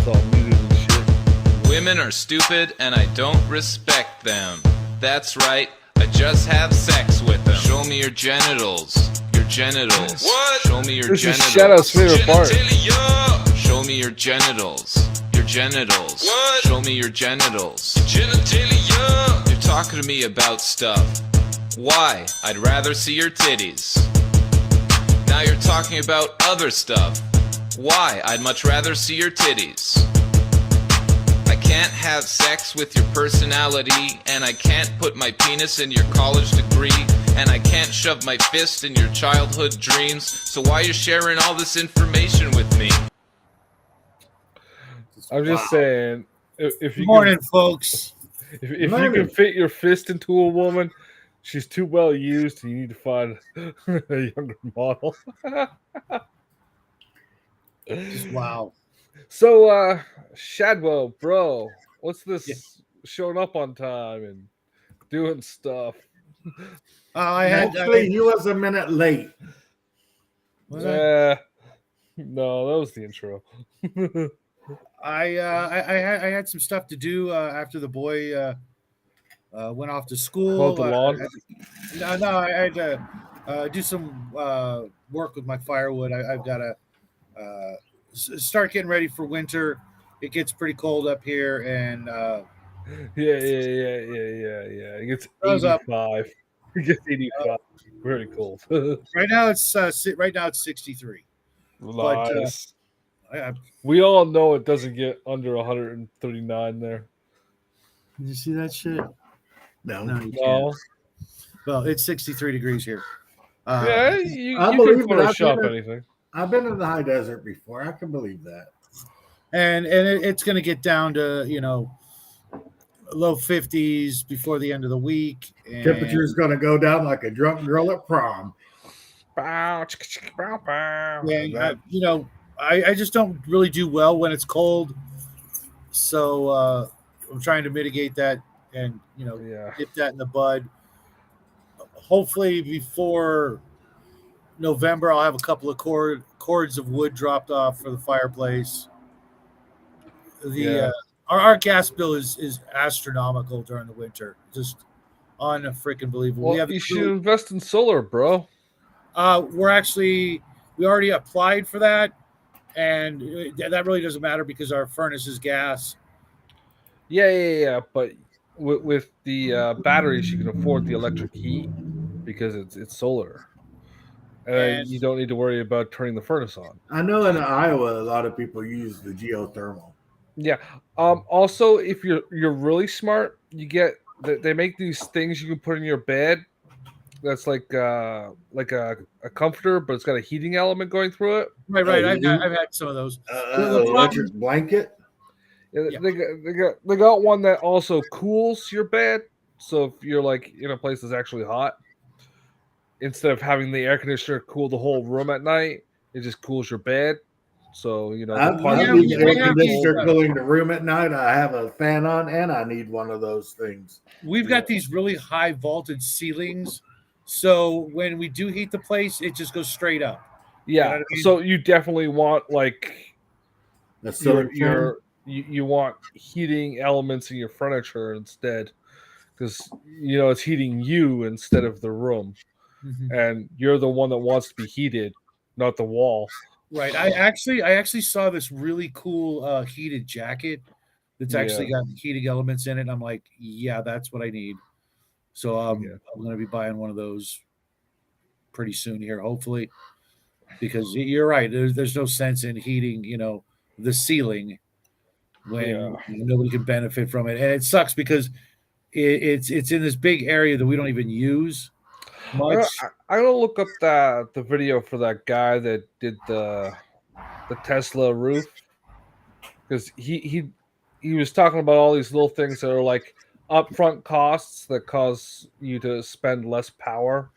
it's all muted and shit. Women are stupid and I don't respect them. That's right, I just have sex with them. Show me your genitals. Your genitals. What? Show me your This genitals. is Shadow's favorite part. Show me your genitals. Your genitals. What? Show me your genitals. Genitalia. You're talking to me about stuff. Why? I'd rather see your titties. Now you're talking about other stuff. Why? I'd much rather see your titties. I can't have sex with your personality, and I can't put my penis in your college degree, and I can't shove my fist in your childhood dreams, so why are you sharing all this information with me? I'm just saying, if you Good morning, can, folks. if you can fit your fist into a woman, she's too well used, and you need to find a younger model. Just wow. So, Shadwell, bro, what's this showing up on time and doing stuff? Actually, he was a minute late. Was I? No, that was the intro. I had some stuff to do after the boy went off to school. Mowed the lawn? I had to do some work with my firewood. I've got to start getting ready for winter. It gets pretty cold up here, and Yeah. It gets Goes up. 85. It gets 85. Very cold. right now it's 63. Nice. I, We all know it doesn't get under 139 there. did you see that shit? No. No, you can't. No. Well, it's 63 degrees here. Yeah, you I can believe it. Photoshop anything. I've been in the high desert before. I can believe that. And it's going to get down to low 50s before the end of the week. And Temperature's going to go down like a drunk girl at prom. I just don't really do well when it's cold, so I'm trying to mitigate that and nip that in the bud. Hopefully before November, I'll have a couple of cords of wood dropped off for the fireplace. Our gas bill is astronomical during the winter, just unfreaking believable. Well, you should invest in solar, bro. We already applied for that, and that really doesn't matter because our furnace is gas. Yeah. But with the batteries, you can afford the electric heat because it's solar, and you don't need to worry about turning the furnace on. I know in Iowa, a lot of people use the geothermal. Yeah. Also, if you're really smart, they make these things you can put in your bed. That's like a comforter, but it's got a heating element going through it. Right. I've had some of those. Electric blanket. Yeah. They got one that also cools your bed. So if you're like in a place that's actually hot, instead of having the air conditioner cool the whole room at night, it just cools your bed. So I need the air conditioner cooling the room at night. I have a fan on, and I need one of those things. We've got these really high voltage ceilings, so when we do heat the place, it just goes straight up. Yeah. You know what I mean? So you definitely want like You want heating elements in your furniture instead, because it's heating you instead of the room, and you're the one that wants to be heated, not the wall. Right. I actually saw this really cool heated jacket that's actually got heating elements in it. I'm like, yeah, that's what I need. So I'm going to be buying one of those pretty soon here, hopefully, because you're right. There's no sense in heating, the ceiling when nobody can benefit from it, and it sucks because it's in this big area that we don't even use much. I'm gonna look up the video for that guy that did the Tesla roof, because he was talking about all these little things that are like upfront costs that cause you to spend less power,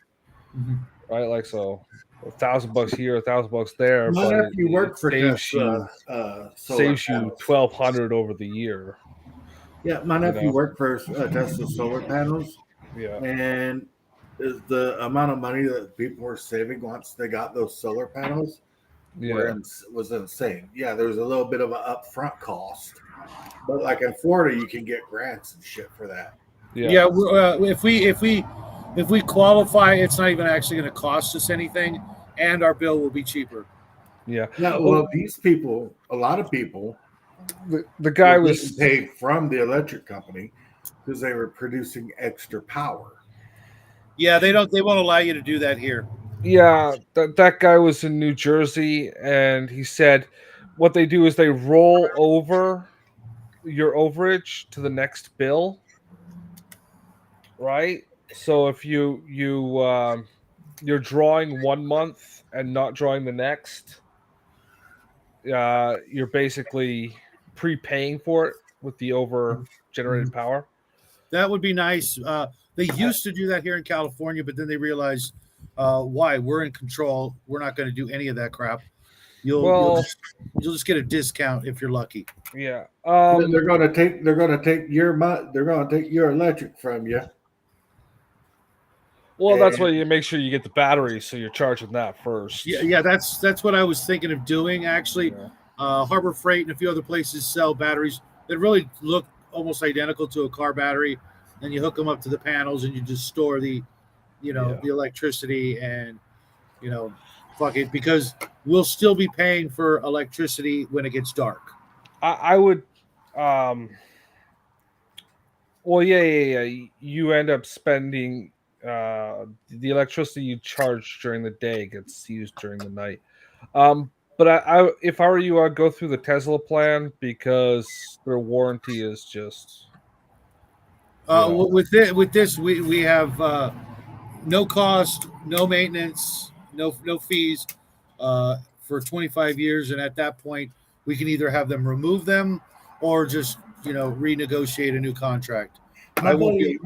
right? Like so, $1,000 here, $1,000 there, My but nephew worked for saves Tesla. saves you $1,200 over the year. Yeah, my nephew worked for Tesla solar panels. Yeah, and the amount of money that people were saving once they got those solar panels was insane. Yeah, there was a little bit of an upfront cost, but like in Florida, you can get grants and shit for that. Yeah, if we qualify, it's not even actually going to cost us anything, and our bill will be cheaper. Yeah. No, well, these people, a lot of people, the guy were was getting paid from the electric company because they were producing extra power. Yeah, they won't allow you to do that here. Yeah, that guy was in New Jersey, and he said what they do is they roll over your overage to the next bill, right? So if you're drawing 1 month and not drawing the next, you're basically prepaying for it with the over generated power. That would be nice. They used to do that here in California, but then they realized why we're in control. We're not going to do any of that crap. You'll just get a discount if you're lucky. Yeah. They're going to take your electric from you. Well, that's why you make sure you get the battery, so you're charging that first. Yeah, that's what I was thinking of doing. Actually, Harbor Freight and a few other places sell batteries that really look almost identical to a car battery, and you hook them up to the panels, and you just store the electricity, and fuck it, because we'll still be paying for electricity when it gets dark. I would. Well, yeah. You end up spending. The electricity you charge during the day gets used during the night. But I if I were you, I'd go through the Tesla plan because their warranty is just. With this, we have no cost, no maintenance, no fees for 25 years, and at that point, we can either have them remove them or just renegotiate a new contract. My buddy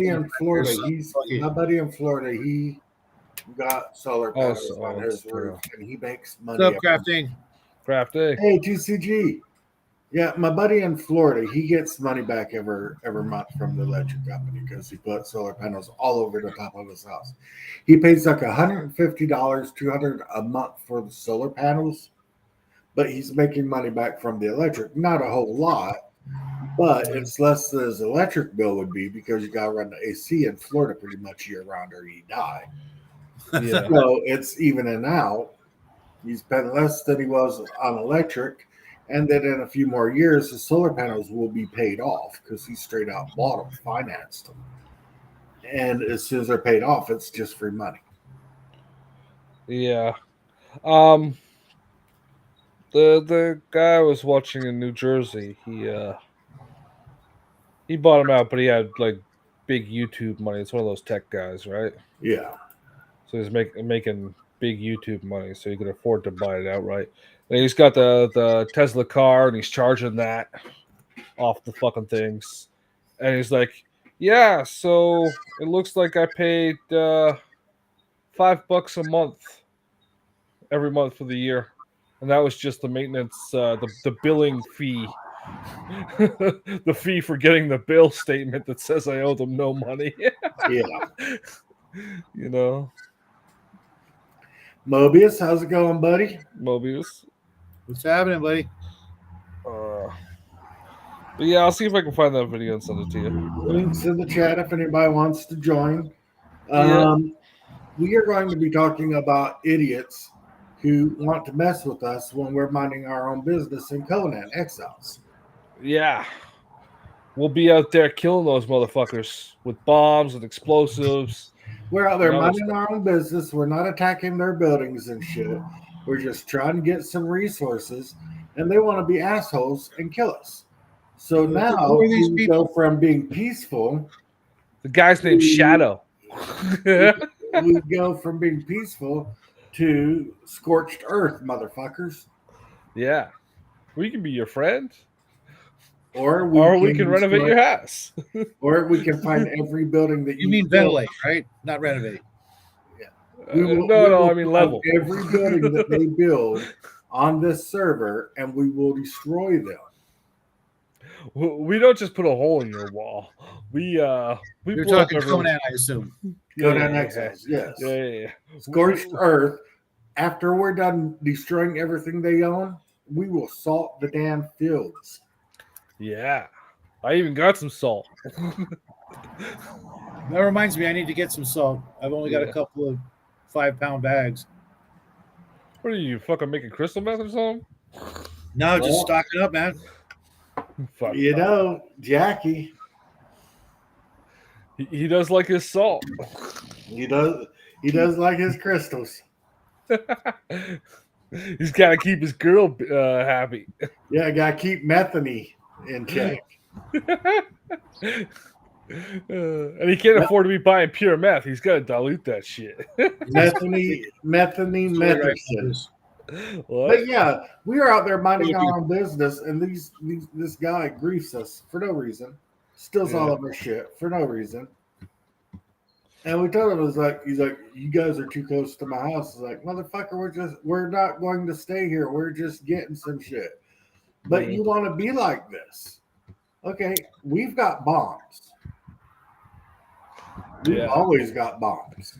in Florida, he got solar panels on his roof, and he makes money. What's up, Crafting? Hey, GCG. Yeah, my buddy in Florida, he gets money back every month from the electric company because he put solar panels all over the top of his house. He pays like $150, $200 a month for the solar panels, but he's making money back from the electric. Not a whole lot, but it's less than his electric bill would be because you got to run the AC in Florida pretty much year round or you die. Yeah. So it's evening out. He's paying less than he was on electric. And then in a few more years, the solar panels will be paid off because he straight out bought them, financed them. And as soon as they're paid off, it's just free money. Yeah. The guy I was watching in New Jersey, he bought him out, but he had like big YouTube money. It's one of those tech guys, right? Yeah. So he's making big YouTube money, so he could afford to buy it outright. And he's got the Tesla car, and he's charging that off the fucking things. And he's like, "Yeah, so it looks like I paid $5 a month every month for the year, and that was just the maintenance, the billing fee." The fee for getting the bill statement that says I owe them no money. Yeah. Mobius, how's it going, buddy? Mobius. What's happening, buddy? But yeah, I'll see if I can find that video and send it to you. Links in the chat if anybody wants to join. We are going to be talking about idiots who want to mess with us when we're minding our own business in Conan Exiles. Yeah. We'll be out there killing those motherfuckers with bombs and explosives. We're out there minding our own business. We're not attacking their buildings and shit. We're just trying to get some resources, and they want to be assholes and kill us. So now we go from being peaceful. The guy's named Shadow. We go from being peaceful to scorched earth, motherfuckers. Yeah. We can be your friend. Or we can renovate your house. Or we can find every building that you mean ventilate, right? Not renovate. Yeah. I mean level. Every building that they build on this server, and we will destroy them. We don't just put a hole in your wall. You're talking Conan, I assume. Conan Exiles, yes. Yeah. Scorched earth, after we're done destroying everything they own, we will salt the damn fields. Yeah. I even got some salt. That reminds me, I need to get some salt. I've only got a couple of 5-pound bags. What are you fucking making crystal meth or something? No, just stocking up, man. Fuck. You know, Jackie. He does like his salt. He does like his crystals. He's got to keep his girl happy. Yeah, I gotta keep methany in check. And he can't afford to be buying pure meth. He's got to dilute that shit. methany Metherson. What? But yeah, we were out there minding our own business, and this guy griefs us for no reason, steals all of our shit for no reason. And we told him, he's like, you guys are too close to my house. It's like, motherfucker, we're not going to stay here. We're just getting some shit. But you want to be like this. Okay, we've got bombs. We've always got bombs.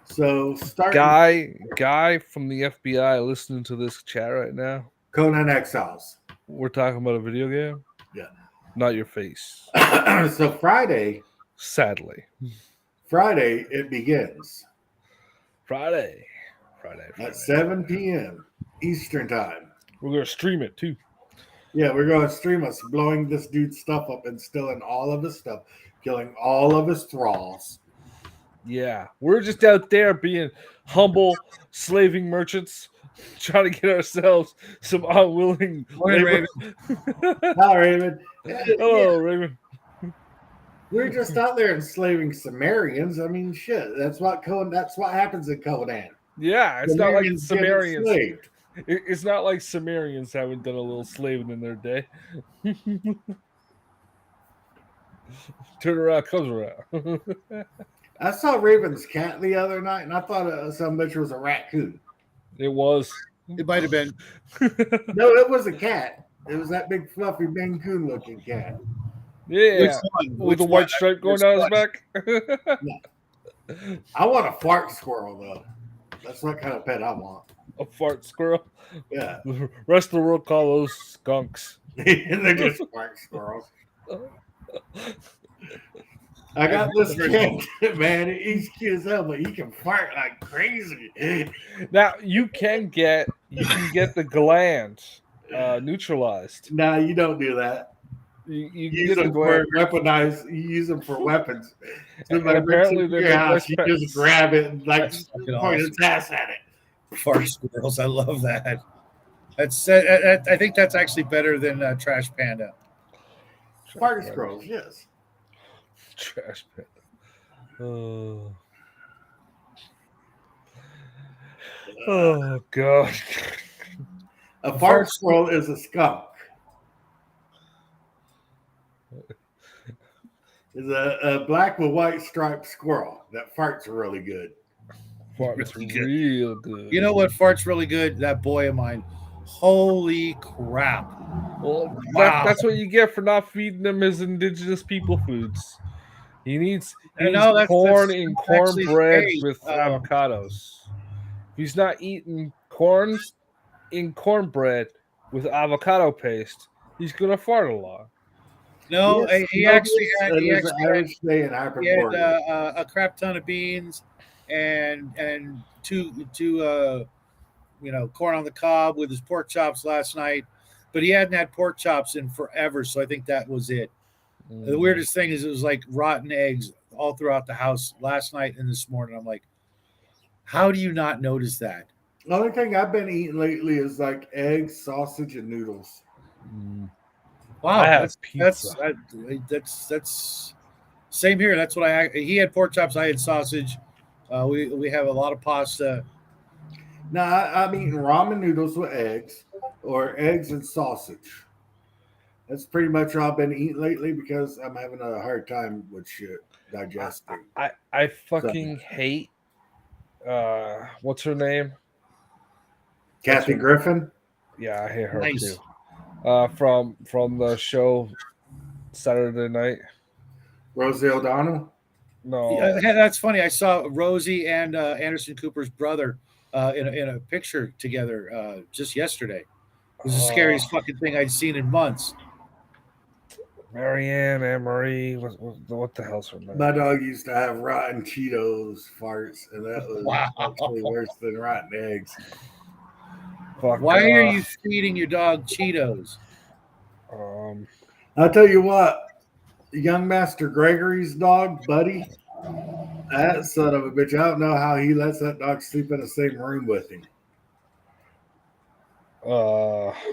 So guy from the FBI listening to this chat right now. Conan Exiles. We're talking about a video game? Yeah. Not your face. So Friday. Sadly. Friday it begins. Friday. At 7 p.m. Eastern time. We're going to stream it too. Yeah, we're going to stream us blowing this dude's stuff up and stealing all of his stuff, killing all of his thralls. Yeah, we're just out there being humble, slaving merchants, trying to get ourselves some unwilling labor. Hi, Raymond. Hello, Raymond. We're just out there enslaving Sumerians. I mean, shit. That's what happens in Conan. Yeah, it's not like Sumerians. Enslaved. It's not like Sumerians haven't done a little slaving in their day. Turn around, comes around. I saw Raven's cat the other night, and I thought some bitch was a raccoon. It was. It might have been. No, it was a cat. It was that big, fluffy, Bancoon looking cat. Yeah, with the white stripe going down his back. I want a fart squirrel, though. That's what kind of pet I want. A fart squirrel? Yeah. The rest of the world call those skunks. They're just fart squirrels. I got this kid, man. He's cute as hell, but he can fart like crazy. Now you can get the gland neutralized. No, you don't do that. You use them for weaponized. You use them for weapons. So apparently, they're house, you just grab it and like point his ass at it. Fart squirrels, I love that. That's I think that's actually better than Trash Panda. Fart squirrels, yes. Trash Panda. Oh God. A fart squirrel is a skunk. Is a black with white striped squirrel that farts really good. Farts real good. You know what farts really good? That boy of mine. Holy crap. Well, that's what you get for not feeding him his indigenous people foods. He needs corn and cornbread with avocados. If he's not eating corn in cornbread with avocado paste, he's going to fart a lot. No, yes, he actually had a crap ton of beans and two corn on the cob with his pork chops last night, but he hadn't had pork chops in forever, so I think that was it. The weirdest thing is it was like rotten eggs all throughout the house last night and this morning. I'm like, how do you not notice that? The only thing I've been eating lately is like eggs, sausage, and noodles. Wow, that's same here. That's what he had pork chops. I had sausage. We have a lot of pasta. No, I'm eating ramen noodles with eggs or eggs and sausage. That's pretty much all I've been eating lately because I'm having a hard time with shit digesting. I fucking hate what's her name? Kathy Griffin? Yeah, I hate her too. From the show Saturday Night. Rosie O'Donnell? No. That's funny. I saw Rosie and Anderson Cooper's brother in a picture together just yesterday. It was the scariest fucking thing I'd seen in months. Marianne, Anne-Marie, what the hell's her name? My dog used to have rotten Cheetos farts, and that was actually worse than rotten eggs. Why are you feeding your dog Cheetos? I'll tell you what, young Master Gregory's dog, Buddy, that son of a bitch, I don't know how he lets that dog sleep in the same room with him.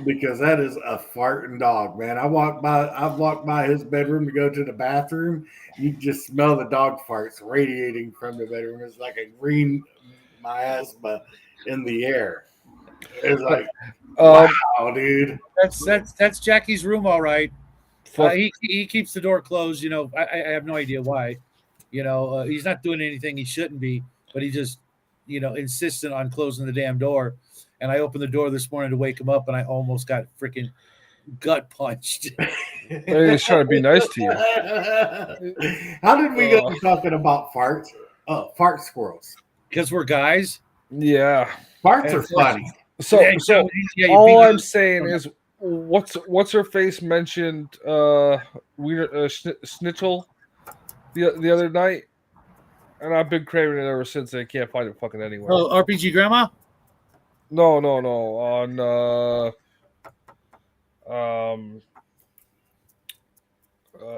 Because that is a farting dog, man. I've walked by his bedroom to go to the bathroom. You just smell the dog farts radiating from the bedroom. It's like a green miasma in the air. It's like, wow, dude. That's Jackie's room, all right. He keeps the door closed. You know, I have no idea why. You know, he's not doing anything he shouldn't be, but he just, you know, insistent on closing the damn door. And I opened the door this morning to wake him up, and I almost got freaking gut punched. He's trying to be nice to you. How did we get to talking about farts? Fart squirrels. Because we're guys. Yeah, farts are funny. So all I'm saying is, what's her face mentioned Schnitzel the other night, and I've been craving it ever since. And I can't find it fucking anywhere. Oh, RPG Grandma. No. On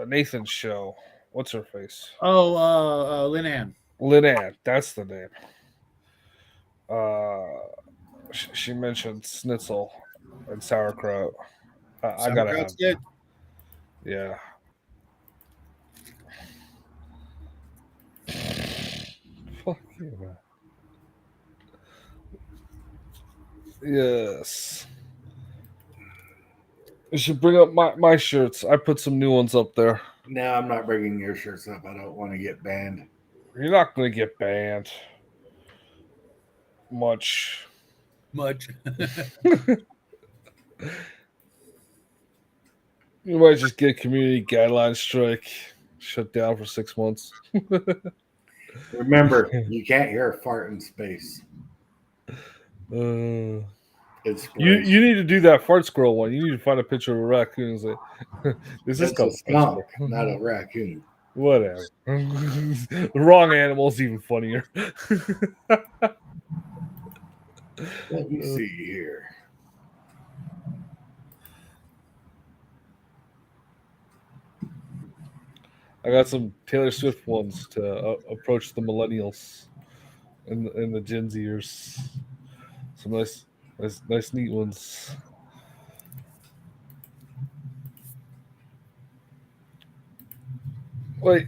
Nathan's show. What's her face? Oh, Lynn Ann. Lynn Ann, that's the name. She mentioned schnitzel and sauerkraut. I gotta have. Good. Yeah. Fuck you, man. Yes. You should bring up my shirts. I put some new ones up there. No, I'm not bringing your shirts up. I don't want to get banned. You're not going to get banned. Much. You might just get a community guideline strike. Shut down for 6 months. Remember, you can't hear a fart in space. You need to do that fart squirrel one. You need to find a picture of a raccoon and say, "This is called a skunk, not a raccoon." Whatever. The wrong animal is even funnier. Let me see here. I got some Taylor Swift ones to approach the millennials and the Gen Zers. Some nice, neat ones. Wait,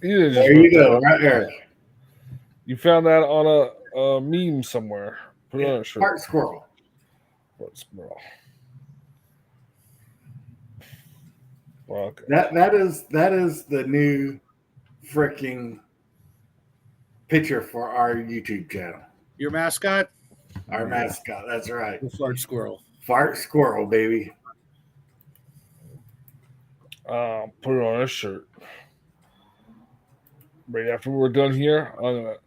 there you go, right there. You found that on a meme somewhere. Put it on a shirt. Fart squirrel. Fart squirrel. Well, okay. That is the new freaking picture for our YouTube channel. Your mascot? Our mascot, that's right. The fart squirrel. Fart squirrel, baby. Put it on a shirt. Right after we're done here, I'm gonna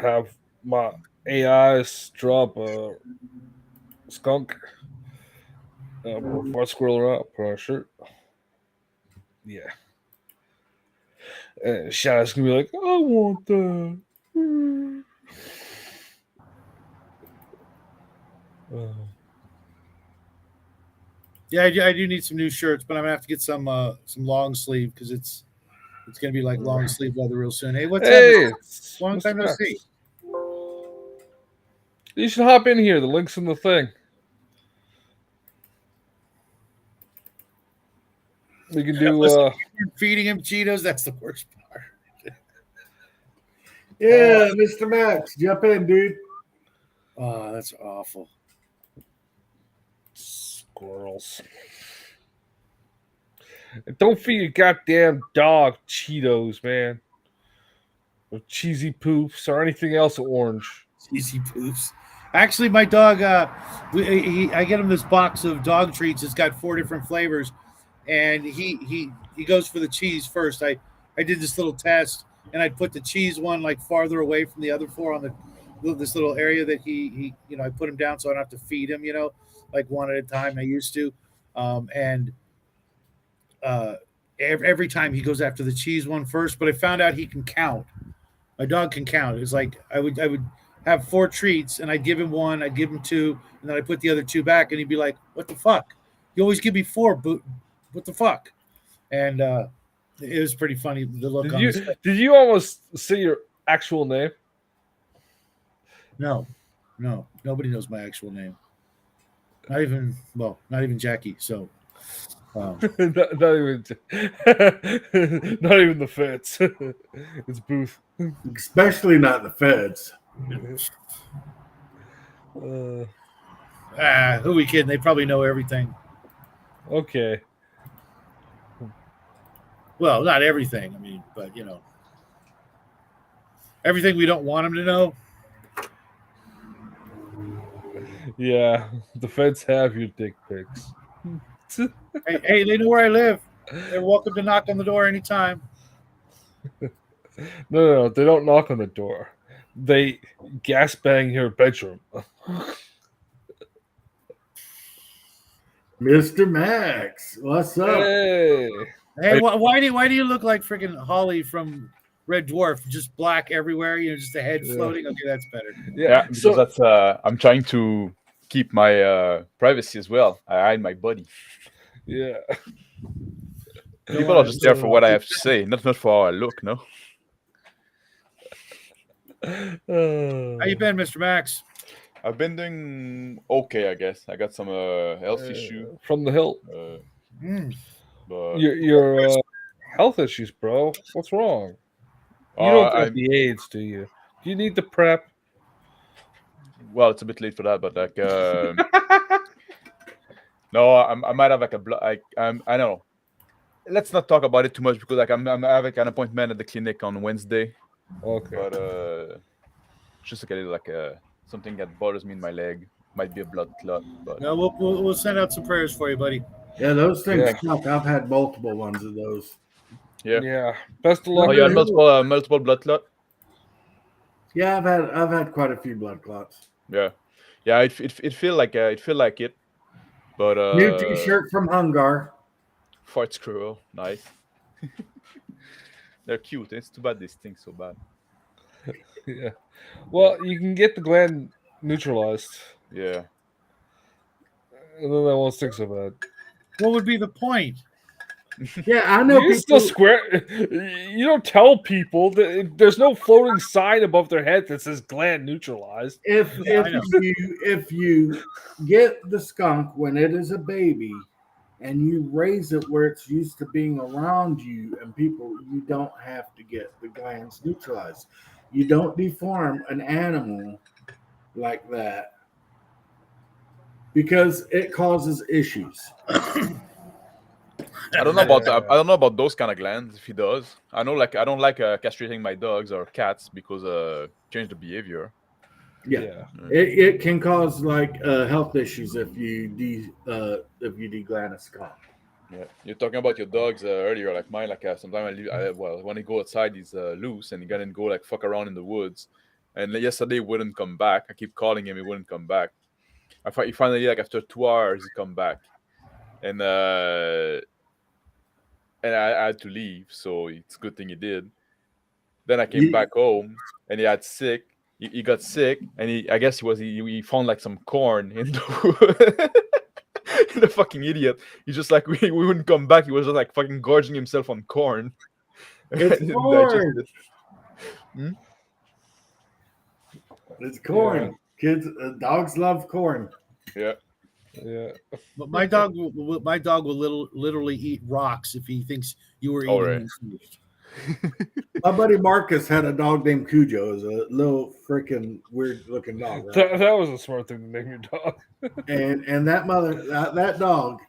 have my AIs drop a skunk. Fart squirrel out, put on a shirt. Yeah. And Shadow's gonna be like, I want that. Yeah, I do need some new shirts, but I'm gonna have to get some long sleeve because it's gonna be like long sleeve leather real soon. Hey, what's up? Long time no see. You should hop in here. The link's in the thing. We can do feeding him Cheetos. That's the worst part. Yeah, Mr. Max, jump in, dude. Oh, that's awful. Squirrels. And don't feed your goddamn dog Cheetos, man. Or cheesy poops or anything else orange. Cheesy poops. Actually, my dog, I get him this box of dog treats. It's got 4 different flavors. And he goes for the cheese first. I did this little test. and I'd put the cheese one like farther away from the other 4 on this little area that he I put him down so I don't have to feed him, like one at a time. I used to, and every time he goes after the cheese one first. But I found out he can count. My dog can count. It's like I would have 4 treats, and I'd give him 1, I'd give him 2, and then I put the other 2 back, and he'd be like, "What the fuck? You always give me 4, but what the fuck?" And it was pretty funny. The look on his face. Did you almost say your actual name? No, nobody knows my actual name. Not even Jackie. So, not even the feds. It's Booth. Especially not the feds. Who we kidding? They probably know everything. Okay. Well, not everything. I mean, but everything we don't want them to know. Yeah, the feds have your dick pics. Hey, they know where I live. They're welcome to knock on the door anytime. No, they don't knock on the door. They gas bang your bedroom. Mr. Max, what's up? Hey. Hey, why do you look like freaking Holly from Red Dwarf? Just black everywhere, just the head floating. Okay, that's better. Yeah, because that's I'm trying to keep my privacy as well. I hide my body. Yeah. People are just there for what I have to say, not for how I look. No. How you been, Mr. Max? I've been doing okay, I guess. I got some health issue from the hilt. But your health issues, bro. What's wrong? You don't get the AIDS, do you? Do you need the prep? Well, it's a bit late for that, but like, no, I might have like a blood. I don't know. Let's not talk about it too much because like I have like an appointment at the clinic on Wednesday. Okay. But just look at it like something that bothers me in my leg. Might be a blood clot. But no, we'll send out some prayers for you, buddy. Yeah, those things suck. I've had multiple ones of those. Yeah. Best of luck. Oh, you had multiple blood clot? Yeah, I've had quite a few blood clots. Yeah. It feel like it. But new T-shirt from Hungar. Fart squirrel, nice. They're cute. It's too bad they stink so bad. Yeah. Well, you can get the gland neutralized. Yeah. And then that won't stink so bad. What would be the point? Yeah, I know. You still square. You don't tell people that there's no floating sign above their head that says gland neutralized. If you get the skunk when it is a baby and you raise it where it's used to being around you and people, you don't have to get the glands neutralized. You don't deform an animal like that because it causes issues. I don't know about that. I don't know about those kind of glands. If he does, I know. Like I don't like castrating my dogs or cats because change the behavior. Yeah. It can cause like health issues if you degland a skunk. Yeah, you're talking about your dogs earlier, like mine. Like sometimes when I go outside, he's loose and he gonna go like fuck around in the woods. And yesterday he wouldn't come back. I keep calling him, he wouldn't come back. He finally like after 2 hours he come back, and I had to leave, so it's a good thing he did. Then I came back home, and he had sick. He got sick, and I guess he found like some corn in the the fucking idiot. He's just like we wouldn't come back. He was just like fucking gorging himself on corn. It's corn. It's corn. Yeah. Kids, dogs love corn. Yeah. But my dog will literally eat rocks if he thinks you were eating them. My buddy Marcus had a dog named Cujo. It was a little freaking weird looking dog. Right? That was a smart thing to name your dog. and that dog,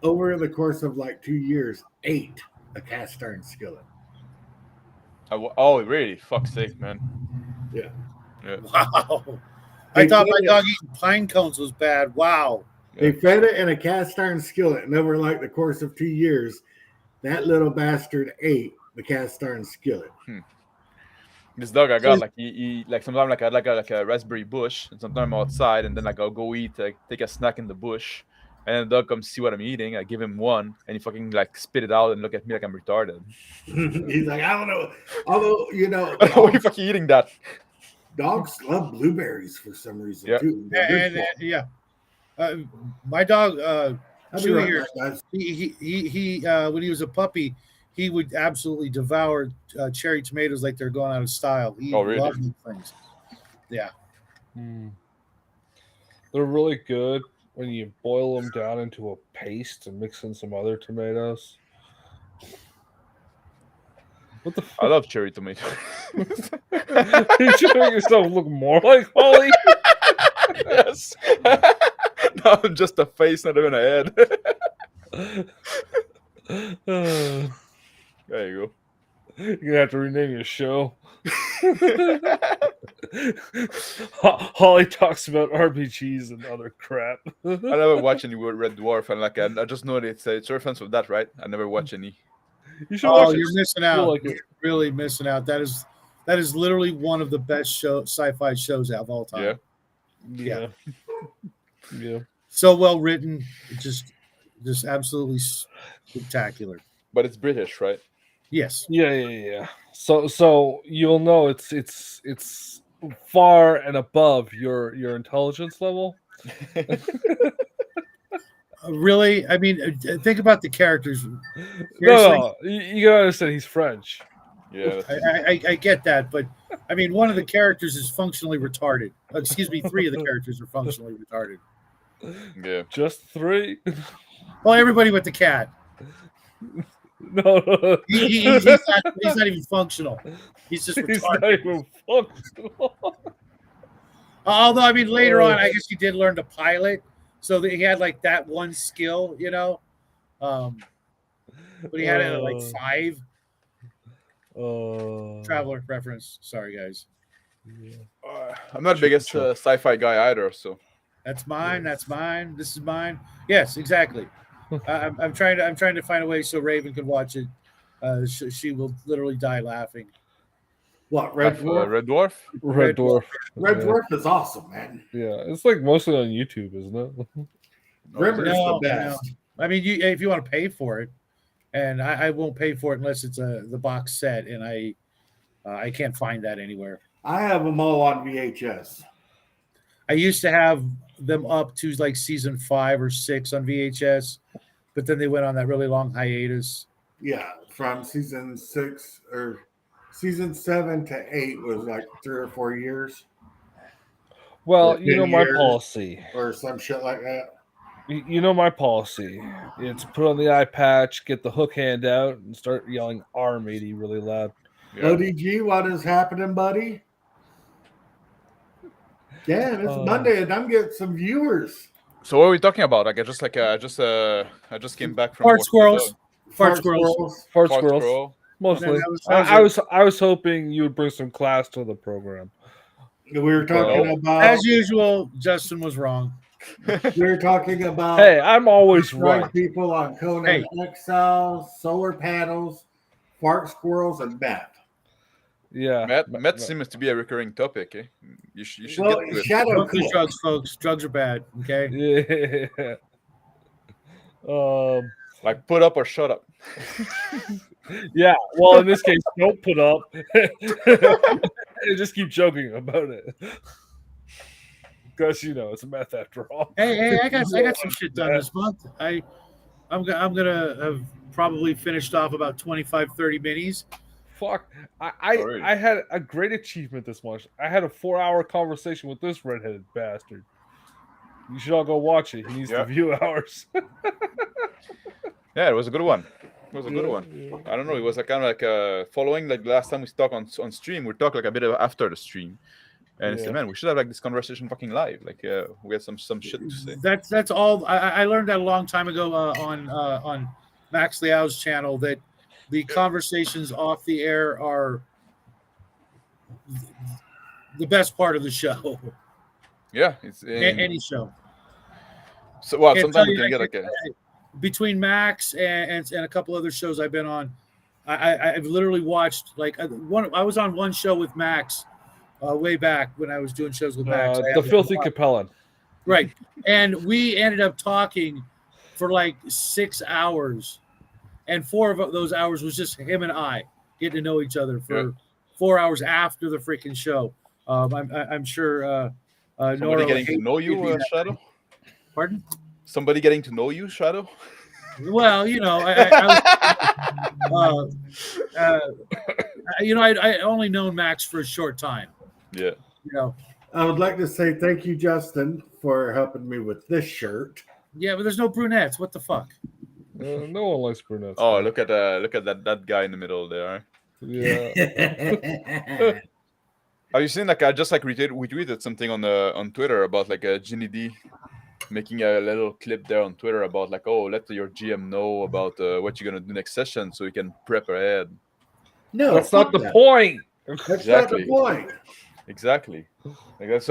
over the course of like 2 years, ate a cast iron skillet. Oh, really? Fuck's sake, man. Yeah. Wow. I thought my dog eating pine cones was bad. Wow. They fed it in a cast iron skillet, and over like the course of 2 years, that little bastard ate the cast iron skillet. This dog I got, like he like sometimes like I like a raspberry bush, and sometimes I'm outside, and then like I'll go eat, like take a snack in the bush, and then the dog comes see what I'm eating. I give him one, and he fucking like spit it out and look at me like I'm retarded. He's like, I don't know. Although, Why are you fucking eating that? dogs love blueberries for some reason Yeah. too. My dog I'll be Chewy right here, back, guys. he when he was a puppy, he would absolutely devour cherry tomatoes like they're going out of style. He really? loved these things. Yeah. They're really good when you boil them down into a paste and mix in some other tomatoes. What the fuck? I love cherry tomato. You should make yourself look more like Holly. Yes. No, I'm just a face, not even a head. There you go. You're gonna have to rename your show. Holly talks about RPGs and other crap. I never watch any Red Dwarf, and like I just know that it's reference of that, right? I never watch any. You should watch it. You're missing out. You'll like it. You're really missing out. That is literally one of the best sci-fi shows of all time. Yeah. So well written, just absolutely spectacular. But it's British, right? Yes. Yeah. So you'll know it's far and above your intelligence level. Really? I mean, think about the characters. No, you gotta understand he's French. Yeah. I get that, but I mean, one of the characters is functionally retarded. Excuse me, 3 of the characters are functionally retarded. Yeah. Just 3? Well, everybody with the cat. No. He's not even functional. He's just retarded. He's not even functional. Although, I mean, later on, I guess he did learn to pilot, so that he had like that one skill, you know. But he had it at like 5. Traveler reference. Sorry, guys. I'm not the biggest sci-fi guy either, so. That's mine. That's mine. This is mine. Yes, exactly. I'm trying to find a way so Raven can watch it. She will literally die laughing. What, Red Dwarf? Red Dwarf? Red Dwarf. Red Dwarf is awesome, man. Yeah, it's like mostly on YouTube, isn't it? Rimmer's the best. No. I mean, if you want to pay for it, and I won't pay for it unless it's the box set, and I can't find that anywhere. I have them all on VHS. I used to have them up to like season 5 or 6 on VHS, but then they went on that really long hiatus. Yeah, from season 6 or season 7 to 8 was like 3 or 4 years. Well, you know my policy. Or some shit like that. You know my policy. It's put on the eye patch, get the hook hand out, and start yelling R matey really loud. Yeah. ODG, what is happening, buddy? Yeah, it's Monday, and I'm getting some viewers. So what are we talking about? Like I just came back from Fart squirrels. Fart squirrels. Fart squirrels. Mostly. I was hoping you would bring some class to the program. We were talking about, as usual, Justin was wrong. We were talking about. Hey, I'm always right. People on Conan Exiles, solar panels, fart squirrels, and Matt. Yeah, Matt seems to be a recurring topic. Eh? You should get to it. Shadow Don't do drugs, folks. Drugs are bad. Okay. Yeah. Like put up or shut up. Yeah. Well, in this case, don't put up. Just keep joking about it. Because it's a meth after all. Hey, I got some shit done this month. I'm gonna have probably finished off about 25, 30 minis. Fuck. I had a great achievement this month. I had a 4-hour conversation with this redheaded bastard. You should all go watch it. He needs to view ours. Yeah, it was a good one. It was a good one. I don't know. It was kind of like following like the last time we talked on stream. We talked like a bit after the stream. And I said, man, we should have like this conversation fucking live. Like we had some shit to say. That's all. I learned that a long time ago on Max Liao's channel that the conversations off the air are the best part of the show. Yeah, it's any show. So sometimes we can get like between Max and a couple other shows I've been on. I've literally watched like one. I was on one show with Max way back when I was doing shows with Max. The Filthy Capellan. Right. And we ended up talking for like 6 hours. And 4 of those hours was just him and I getting to know each other for 4 hours after the freaking show. I'm sure Somebody Nora getting to know you, Shadow? Pardon? Somebody getting to know you, Shadow? Well, you know, I only known Max for a short time. Yeah. You know. I would like to say thank you, Justin, for helping me with this shirt. Yeah, but there's no brunettes. What the fuck? No one likes brunettes. Oh, look at that guy in the middle there. Yeah. Have you seen, like, I just like retweeted something on Twitter about like a Ginny D making a little clip there on Twitter about like, oh, let your GM know about what you're gonna do next session so you can prep ahead. No, that's not the point. That's not the point. Exactly. Like that's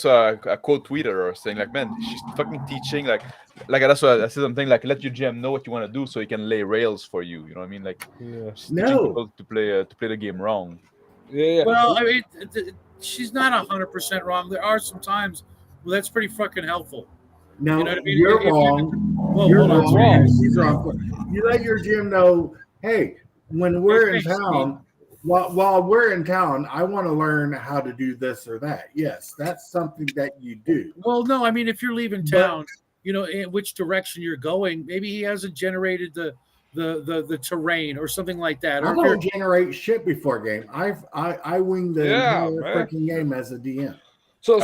a quote tweeter or saying like, man, she's fucking teaching like that's why I said something like, let your GM know what you want to do so he can lay rails for you. You know what I mean? Like, she's teaching people to play the game wrong. Yeah. Well, I mean, she's not 100% wrong. There are some times where that's pretty fucking helpful. No, you know what I mean? You're wrong. You're wrong. She's wrong. You let your GM know, hey, when we're in town. While we're in town, I want to learn how to do this or that. Yes, that's something that you do. Well, no, I mean, if you're leaving town, you know, in which direction you're going, maybe he hasn't generated the terrain or something like that. I don't generate shit before game. I wing the entire freaking game as a DM. So,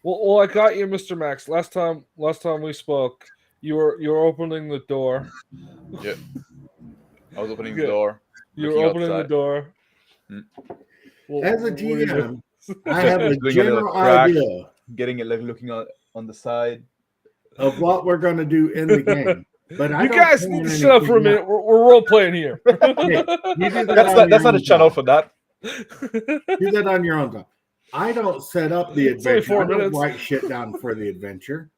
well, I got you, Mr. Max. Last time we spoke, you were opening the door. Yeah, I was opening the door. You're opening outside. The door. Well, as a GM, I have a general idea. Getting it, like looking on the side of what we're going to do in the game. But you guys need to shut up for a minute. We're role playing here. That's not a channel for that. Do that on your own time. I don't set up the adventure. I don't write shit down for the adventure.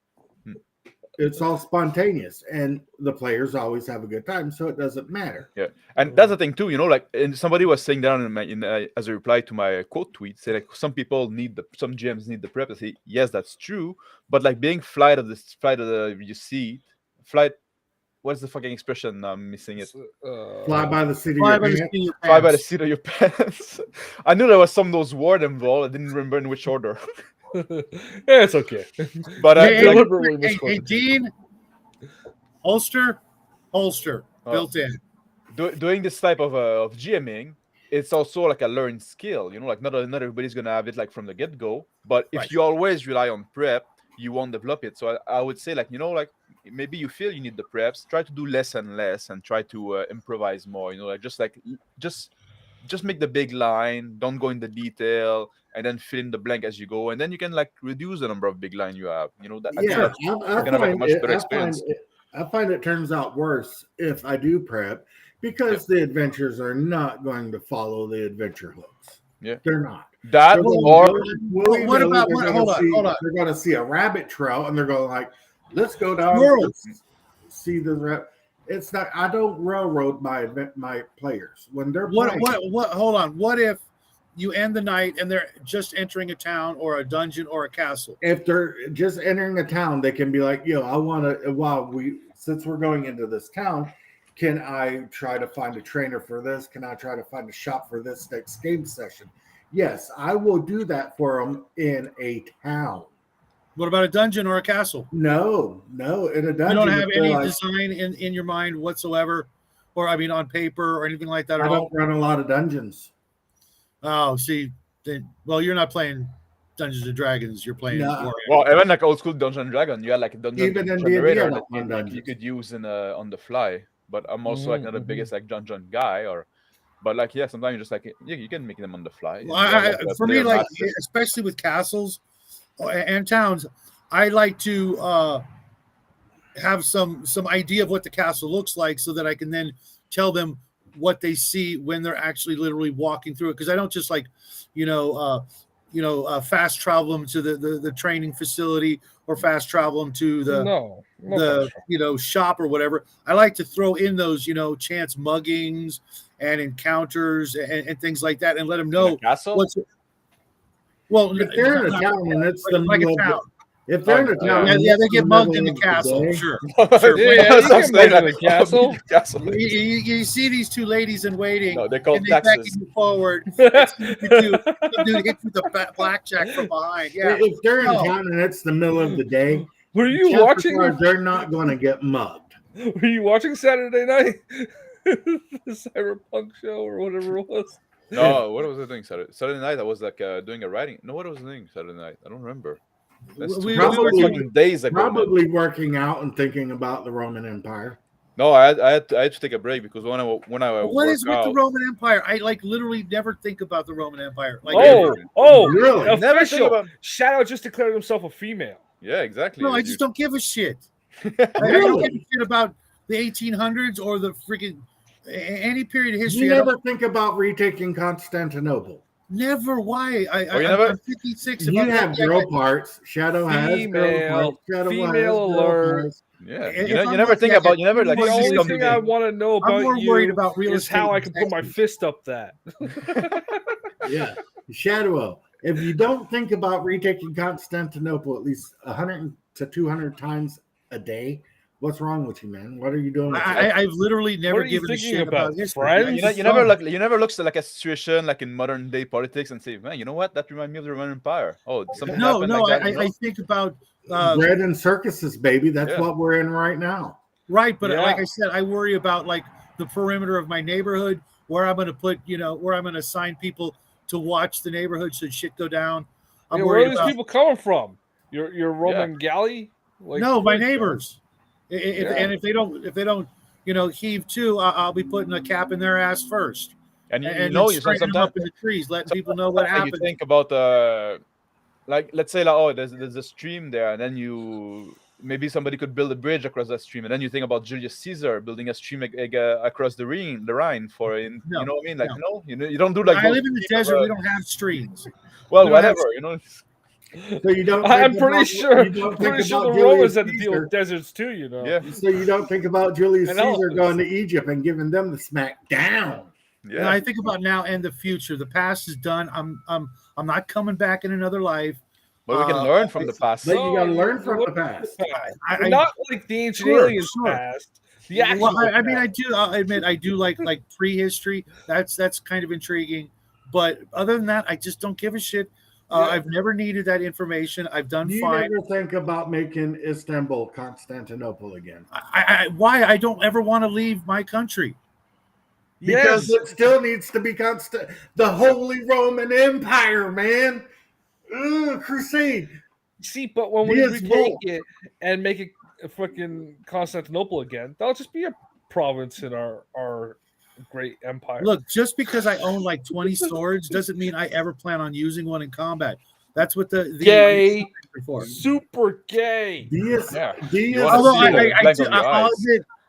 It's all spontaneous, and the players always have a good time, so it doesn't matter. Yeah, and that's the thing too, you know. Like, and somebody was saying down as a reply to my quote tweet, say like some GMs need the prep. I say yes, that's true, but like being flight of the what's the fucking expression? I'm missing it. Fly by the seat of your pants. Fly by the seat of your pants. I knew there was some of those words involved. I didn't remember in which order. Yeah, it's okay. But hey, Dean, holster, built in. Doing this type of GMing, it's also like a learned skill. You know, like not everybody's gonna have it like from the get go. But if you always rely on prep, you won't develop it. So I would say, like, you know, like maybe you feel you need the preps, try to do less and less, and try to improvise more. You know, like just make the big line, don't go into detail, and then fill in the blank as you go, and then you can like reduce the number of big lines you have. You know, that I gonna make a much better experience. I find it turns out worse if I do prep because the adventures are not going to follow the adventure hooks. Yeah, they're not. That or what about hold on? They're going to see a rabbit trail, and they're going like, let's go down. Let's see the rabbit. It's not. I don't railroad my players when they're playing. What? Hold on. What if you end the night and they're just entering a town or a dungeon or a castle? If they're just entering a town, they can be like, "Yo, I want to." Since we're going into this town, can I try to find a trainer for this? Can I try to find a shop for this next game session? Yes, I will do that for them in a town. What about a dungeon or a castle? No. In a dungeon, you don't have any design in your mind whatsoever, or I mean, on paper or anything like that. I don't run a lot of dungeons. Oh, see, well, you're not playing Dungeons and Dragons. You're playing. No. Well, even like old school Dungeons and Dragons, you had like a dungeon generator that you could use on the fly. But I'm also like not the biggest like dungeon guy, but like sometimes you're just like you can make them on the fly. Well, for me, like especially with castles and towns, I like to have some idea of what the castle looks like so that I can then tell them what they see when they're actually literally walking through it. Because I don't just like, fast travel them to the training facility or fast travel them to the shop or whatever. I like to throw in those chance muggings and encounters and things like that, and let them know what's. Well, if they're in a town and it's the like middle a town. If they're in a town, yeah, they get mugged in the castle. Sure. Yeah, you get mugged in the castle. You see these two ladies in waiting. No, they're called and taxes. They're backing you forward. Dude hit you the blackjack from behind. Yeah. If they're in town and it's the middle of the day, were you watching? They're not going to get mugged. Were you watching Saturday Night? The Cyberpunk show or whatever it was. No, what was I doing Saturday night? I was like doing a writing. No, what was I doing Saturday night? I don't remember. That's Probably days ago. Probably working out and thinking about the Roman Empire. No, I had to take a break because when I what is with the Roman Empire? I literally never think about the Roman Empire. Like, really? Never think about. Shadow just declared himself a female. Yeah, exactly. No, I just don't give a shit. I don't give a shit about the 1800s or the freaking any period of history. You never think about retaking Constantinople. Never. Why? I'm 56. You have girl parts. Shadow has girl parts. Shadow female alert. Yeah, you never think about. You never like. The only thing I want to know about worried about real is how I can put my fist up that. Yeah, Shadow. If you don't think about retaking Constantinople at least 100 to 200 times a day, what's wrong with you, man? What are you doing? I've literally never given a shit about history. You never look at like a situation like in modern day politics and say, man, you know what? That reminds me of the Roman Empire. Oh, something happened like that. I think about bread and circuses, baby. That's what we're in right now. Right, but like I said, I worry about like the perimeter of my neighborhood, where I'm going to put, where I'm going to assign people to watch the neighborhood should shit go down. Where are these people coming from? Your Roman galley? Like, no, my neighbors. And if they don't, heave to, I'll be putting a cap in their ass first. And you sometimes them up in the trees, letting people know what happened. You think about like let's say there's a stream there, and then maybe somebody could build a bridge across that stream, and then you think about Julius Caesar building a stream across the Rhine for you know what I mean? Like you don't do like. I live in the desert. We don't have streams. Well, whatever, So you don't. I'm pretty sure the Romans had to deal with deserts too. Yeah. So you don't think about Julius Caesar going to Egypt and giving them the smack down. Yeah. And I think about now and the future. The past is done. I'm not coming back in another life. But we can learn from the past. But you got to learn from the past. Not like the ancient aliens past. I mean, I do. I'll admit, I do like prehistory. That's kind of intriguing. But other than that, I just don't give a shit. I've never needed that information. I've done fine. You never think about making Istanbul Constantinople again? Why? I don't ever want to leave my country. Because it still needs to be constant. The Holy Roman Empire, man. Crusade. See, but when we retake it and make it a fucking Constantinople again, that'll just be a province in our great empire. Look, just because I own like 20 swords doesn't mean I ever plan on using one in combat. That's what the gay, super gay.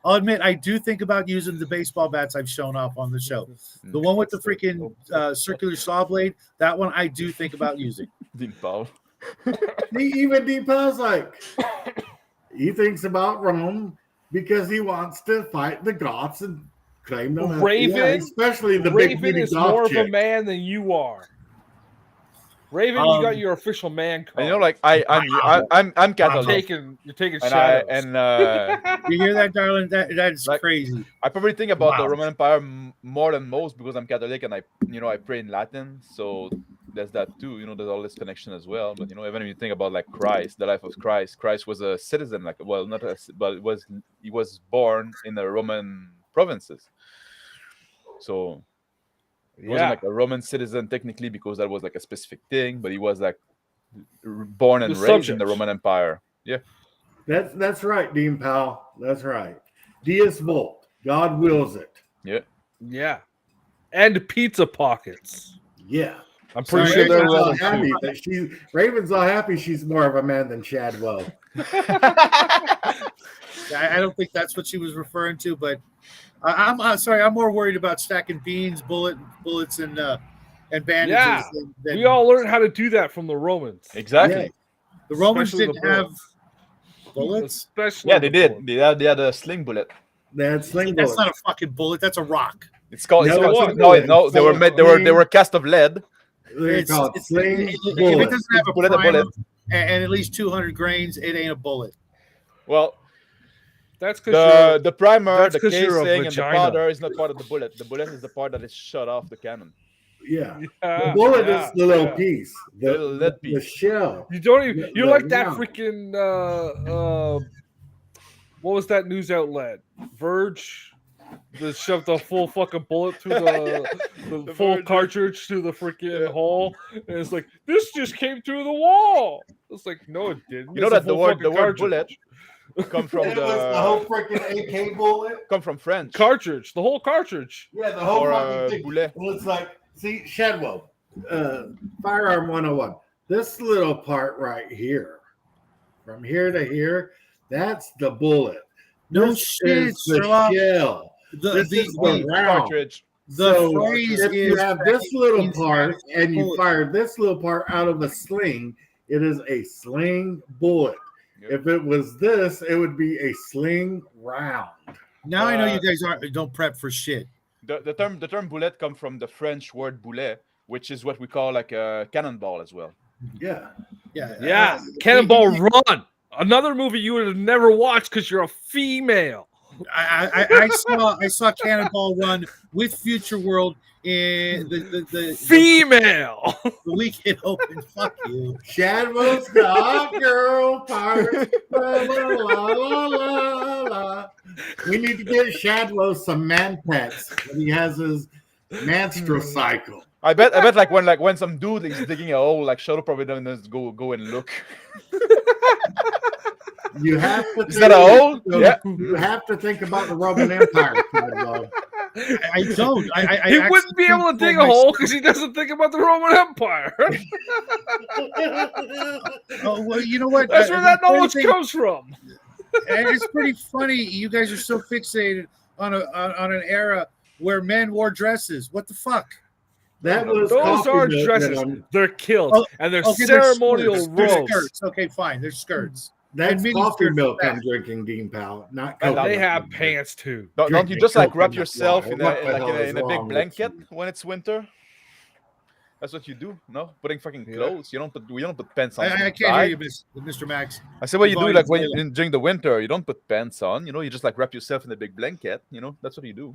I'll admit, I do think about using the baseball bats I've shown off on the show. The one with the freaking circular saw blade, that one I do think about using. Even Deepal's like, he thinks about Rome because he wants to fight the Goths and claim them. Raven, especially the Raven big is Goth more chick. of a man than you are. Raven, you got your official man card. And like I'm Catholic. You're taking shadows. You hear that, darling? That's like, crazy. I probably think about the Roman Empire more than most because I'm Catholic and I pray in Latin. So there's that too. There's all this connection as well. But even when you think about like Christ, the life of Christ was a citizen. But he was born in the Roman provinces. So. He wasn't like a Roman citizen technically because that was like a specific thing, but he was like born and raised in the Roman Empire. Yeah, that's right, Dean Powell. That's right. Deus Vult. God wills it. Yeah, and pizza pockets. Yeah, I'm pretty sure they're all happy that Raven's all happy she's more of a man than Chadwell. I don't think that's what she was referring to, but I'm sorry. I'm more worried about stacking beans, bullets, and and bandages. Yeah, than we all learned how to do that from the Romans. Exactly. Yeah. the Romans especially the didn't have bullets. bullets. Especially Yeah, they the did. bullets. They had a sling bullet. They had sling That's bullets. not a fucking bullet. That's a rock. It's called. No, it's it's called a no, bullet. no. They were It's made. called They were cast of lead. They're called sling if it bullets. doesn't have a Bullet, a primer bullet. and at least 200 grains, it ain't a bullet. Well, That's because the primer, that's the 'cause you're a casing, and the vagina. powder is not part of the bullet. The bullet is the part that is shut off the cannon. Yeah. yeah, The bullet yeah, is the little yeah. piece. The little lead The piece. shell. You don't even. The- You're the like that round. freaking. What was that news outlet? Verge. That shoved the full fucking bullet through the full Verge. cartridge through the freaking Yeah. hole, and it's like this just came through the wall. It's like no, it didn't. You know It's a that the full word fucking bullet cartridge. come from It was the whole the freaking AK bullet. come from French cartridge, the whole cartridge. Yeah, the whole or fucking thing. boulet. It looks like, see, Shadwell, Firearm 101. This little part right here, from here to here, that's the bullet. No This shit, is the Sherlock. shell. This is the round. Cartridge. The So phrase if you is have this little means part that and you bullet. fire this little part out of a sling, it is a sling bullet. Yep. If it was this, it would be a sling round. Now I know you guys don't prep for shit. The term bullet come from the French word boulet, which is what we call like a cannonball as well. Yeah. Yeah, Cannonball Run. Another movie you would have never watched because you're a female. I saw Cannonball Run with Future World in the Female. weekend open. Fuck you. Shadwell's got girl power. La, la, la, la, la. We need to get Shadwell some man pets when he has his menstrual cycle. I bet when some dude is digging a hole, like Shadow probably doesn't go and look. You have to. Is that a hole? Yeah. You have to think about the Roman Empire, Shadwell. I don't. I He wouldn't be able to dig a hole because he doesn't think about the Roman Empire. Oh well, you know what? That's where that the funny knowledge thing- comes from. And it's pretty funny. You guys are so fixated on an era where men wore dresses. What the fuck? That was Those coffee aren't milk dresses. that They're kilts. Oh, And they're Okay, there's ceremonial skirts. There's robes. skirts. Okay, fine. There's skirts. That's And mini coffee skirts milk are I'm bad. drinking, Dean Powell. Not And coconut They have milk. pants too. Don't you Drinking just like wrap coconut yourself water. in What the hell is a wrong big with blanket you? when it's winter? That's what you do, no? Putting fucking Yeah. clothes. We don't put pants on. I can't hear inside. you, Mr. Max. I said what you You've do already like when said during the winter. You don't put pants on. You just like wrap yourself in a big blanket. That's what you do.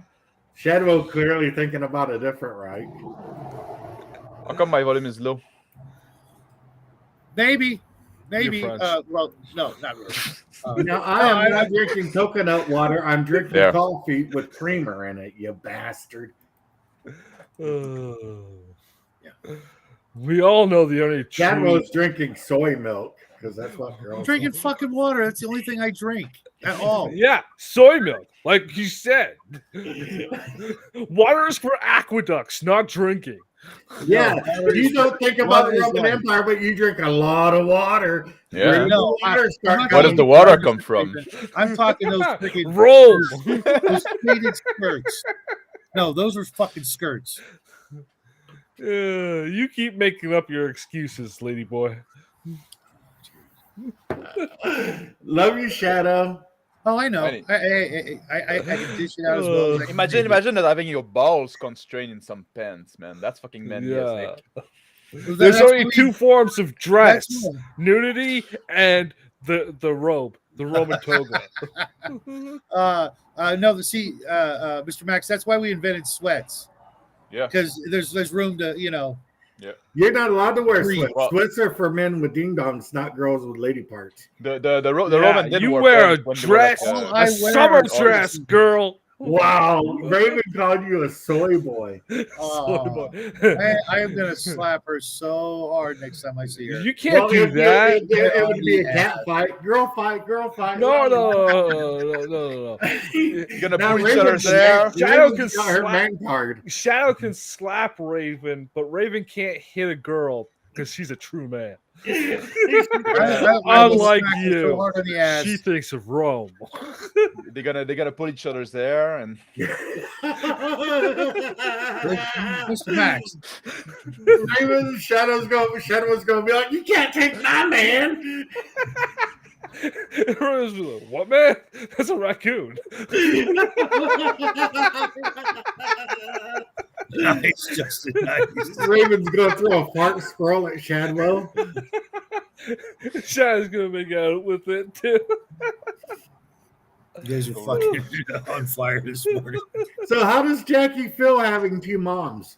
Shadwell clearly thinking about a different right. How come my volume is low? Maybe. French. Well, no, not really. Now I am not drinking coconut water. I'm drinking There. coffee with creamer in it. You bastard. We all know the only Shadwell's true. drinking soy milk because that's what I'm girls. drinking fucking water. That's the only thing I drink at all. Yeah, soy milk, like you said. Water is for aqueducts, not drinking. Yeah, water you is- don't think about water the is Roman life. Empire, but you drink a lot of water. Yeah. Where No, the water I'm start not Where does coming the water come from? I'm talking those freaking Rome. those pleated skirts. No, those were fucking skirts. You keep making up your excuses, lady boy. Love you, Shadow. Oh, I know. Right. I can dish it out as well. As I can Imagine that having your balls constrained in some pants, man. That's fucking manly as Yeah. heck. Well, There's that's only what two forms of dress: That's what- nudity and the robe, the Roman toga. No, see, Mr. Max, that's why we invented sweats. Yeah. Because there's room to, You're not allowed to wear Free. sweats. Well- Sweats are for men with ding dongs, not girls with lady parts. The Yeah, Roman did you wear wear a pants when they were like, dress, Oh, I a wear summer all dress, this- girl. Wow, Raven called you a soy boy. Oh, I am gonna slap her so hard next time I see her. You can't do that. It would be a Yeah. cat fight, girl fight, girl fight. No. You're gonna Now, pull each other's hair. Shadow Raven's can got her slap- man card. Shadow can slap Raven, but Raven can't hit a girl because she's a true man. I will Unlike smack her so you, hard on the ass. she thinks of Rome. They're gonna put each other's there, and Mr. Max. Shadow's gonna be like, you can't take my man. Rome's like, what man? That's a raccoon. Nice, Justin. Nice. Raven's gonna throw a fart scroll at Shadwell. Shadow's gonna make out with it too. You guys are fucking on fire this morning. So how does Jackie feel having 2 moms?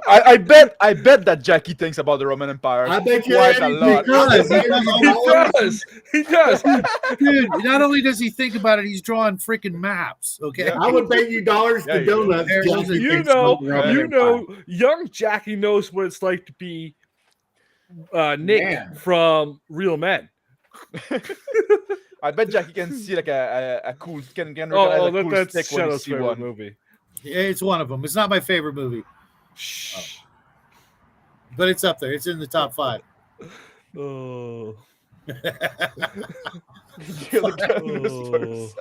I bet that Jackie thinks about the Roman Empire I bet you quite a lot. He does. Dude, not only does he think about it, he's drawing freaking maps. Okay. Yeah. I would bet you dollars Yeah, to you go. donuts. Jackie You thinks know, about the Roman you know, Empire. young Jackie knows what it's like to be Nick Man. from Real Men. I bet Jackie can see like a cool can Oh, recognize a cool that's stick when he Shadow's see favorite one. movie. It's one of them. It's not my favorite movie, Shh. but it's up there. It's in the top 5. Oh. Kill the gun first.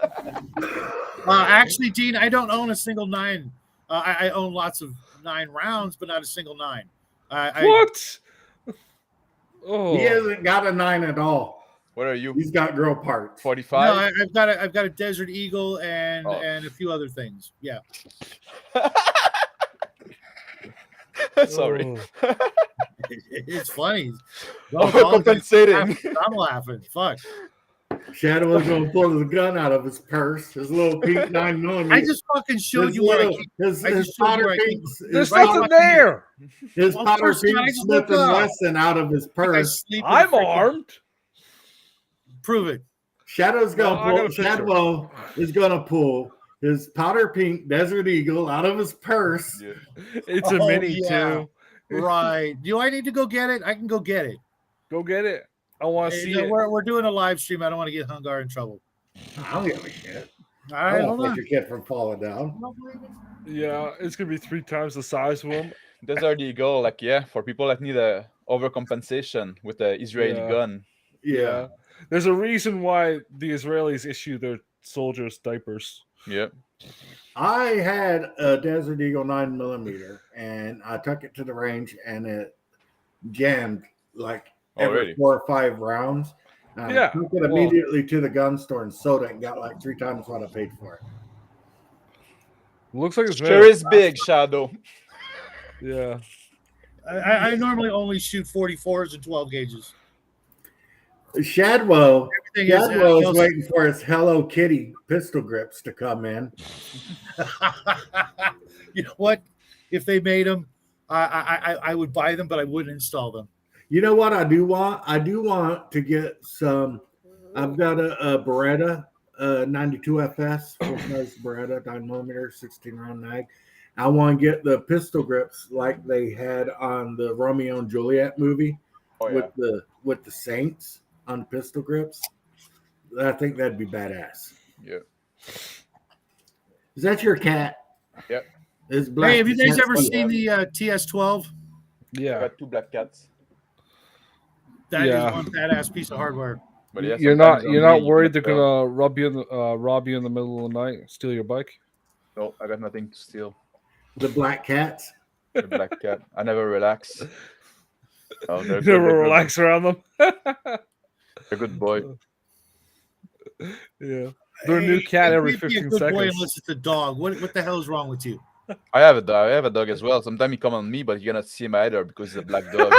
Actually, Dean, I don't own a single 9. I own lots of 9 rounds, but not a single 9. What? Oh. He hasn't got a 9 at all. What are you? He's got girl parts. 45? No, I've got a Desert Eagle and Oh. and a few other things. Yeah. Sorry. Oh. It's funny. Compensating. I'm laughing. Fuck. Shadow is going to pull his gun out of his purse, his little pink 9mm. I just fucking showed you where I keep. his I just showed you Potter where I Pink, keep- There's Right nothing on. there. his Well, of Potter course Pink not. I just Smith looked and up. Wesson out of his I think I purse. sleep in I'm freaking- armed. Prove it. Shadow's Well, going I got a to picture. Shadwell is going to pull his Powder Pink Desert Eagle out of his purse. Yeah. It's a Oh, mini yeah. too. Right. Do I need to go get it? I can go get it. Go get it. I want to Hey, see no, it. we're doing a live stream. I don't want to get Hungar in trouble. I don't give a shit. All I right, don't hold want on. your kid from falling down. Yeah, it's gonna be 3 times the size of him. Desert Eagle, like for people that need a overcompensation with the Israeli Yeah. gun. Yeah. There's a reason why the Israelis issue their soldiers diapers. Yeah. I had a Desert Eagle 9mm and I took it to the range and it jammed like every Already. 4 or 5 rounds. I Yeah, took it immediately to the gun store and sold it and got like 3 times what I paid for it. Looks like it's Sure made. is big, Shadow. Yeah. I normally only shoot 44s and 12 gauges. Shadwell Everything is is waiting for his Hello Kitty pistol grips to come in. You know what? If they made them, I would buy them, but I wouldn't install them. You know what I do want? I do want to get some. I've got a Beretta 92 FS, full-size Beretta 9mm 16 round mag. I want to get the pistol grips like they had on the Romeo and Juliet movie with the Saints on pistol grips. I think that'd be badass. Yeah. Is that your cat? Yep. Is black Hey, have you guys cat ever funny? seen the TS12? I Yeah. got 2 black cats. That is Yeah. one badass piece of hardware. But yeah, You're not sometimes you're on not me, worried they're but, gonna rob you in the middle of the night, steal your bike? No, I got nothing to steal. The black cats. The black cat. I never relax. Oh, they're You good, never they're good. relax around them. They're a good boy. Yeah. They're a new cat you every can't be a 15 good boy seconds. unless it's a dog. What the hell is wrong with you? I have a dog. I have a dog as well. Sometimes he come on me, but you cannot see him either because he's a black dog.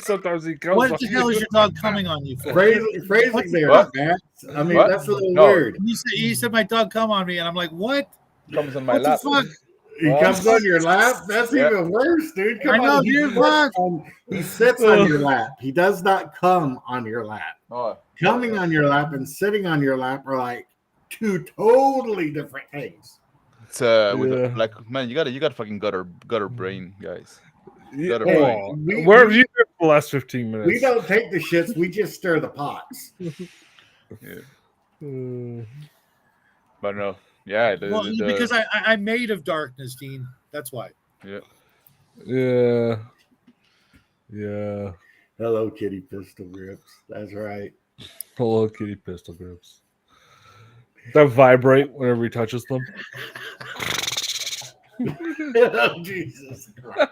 Sometimes he comes What on the hell you. is your dog coming on you for? Phrasing there, What? Matt. I mean, What? that's a little No. weird. You said my dog come on me, and I'm like, what? Comes on my What lap. the fuck? He Well, comes on your lap. That's Yeah. even worse, dude. Come I know, on, he dude, sits what? He sits on your lap. He does not come on your lap. Oh, Coming on your lap and sitting on your lap are like 2 totally different things. it's with Yeah. a black man. You got fucking gutter brain, guys. Yeah, Gotta Hey, oh, we- where have you been for the last 15 minutes? We don't take the shits. We just stir the pots. Yeah. Uh, But no, yeah. Well, because I'm made of darkness, Dean. That's why. Yeah. Yeah. Yeah. Hello, Kitty Pistol Grips. That's right. Hello Kitty pistol grips. That vibrate whenever he touches them. Oh, Jesus Christ.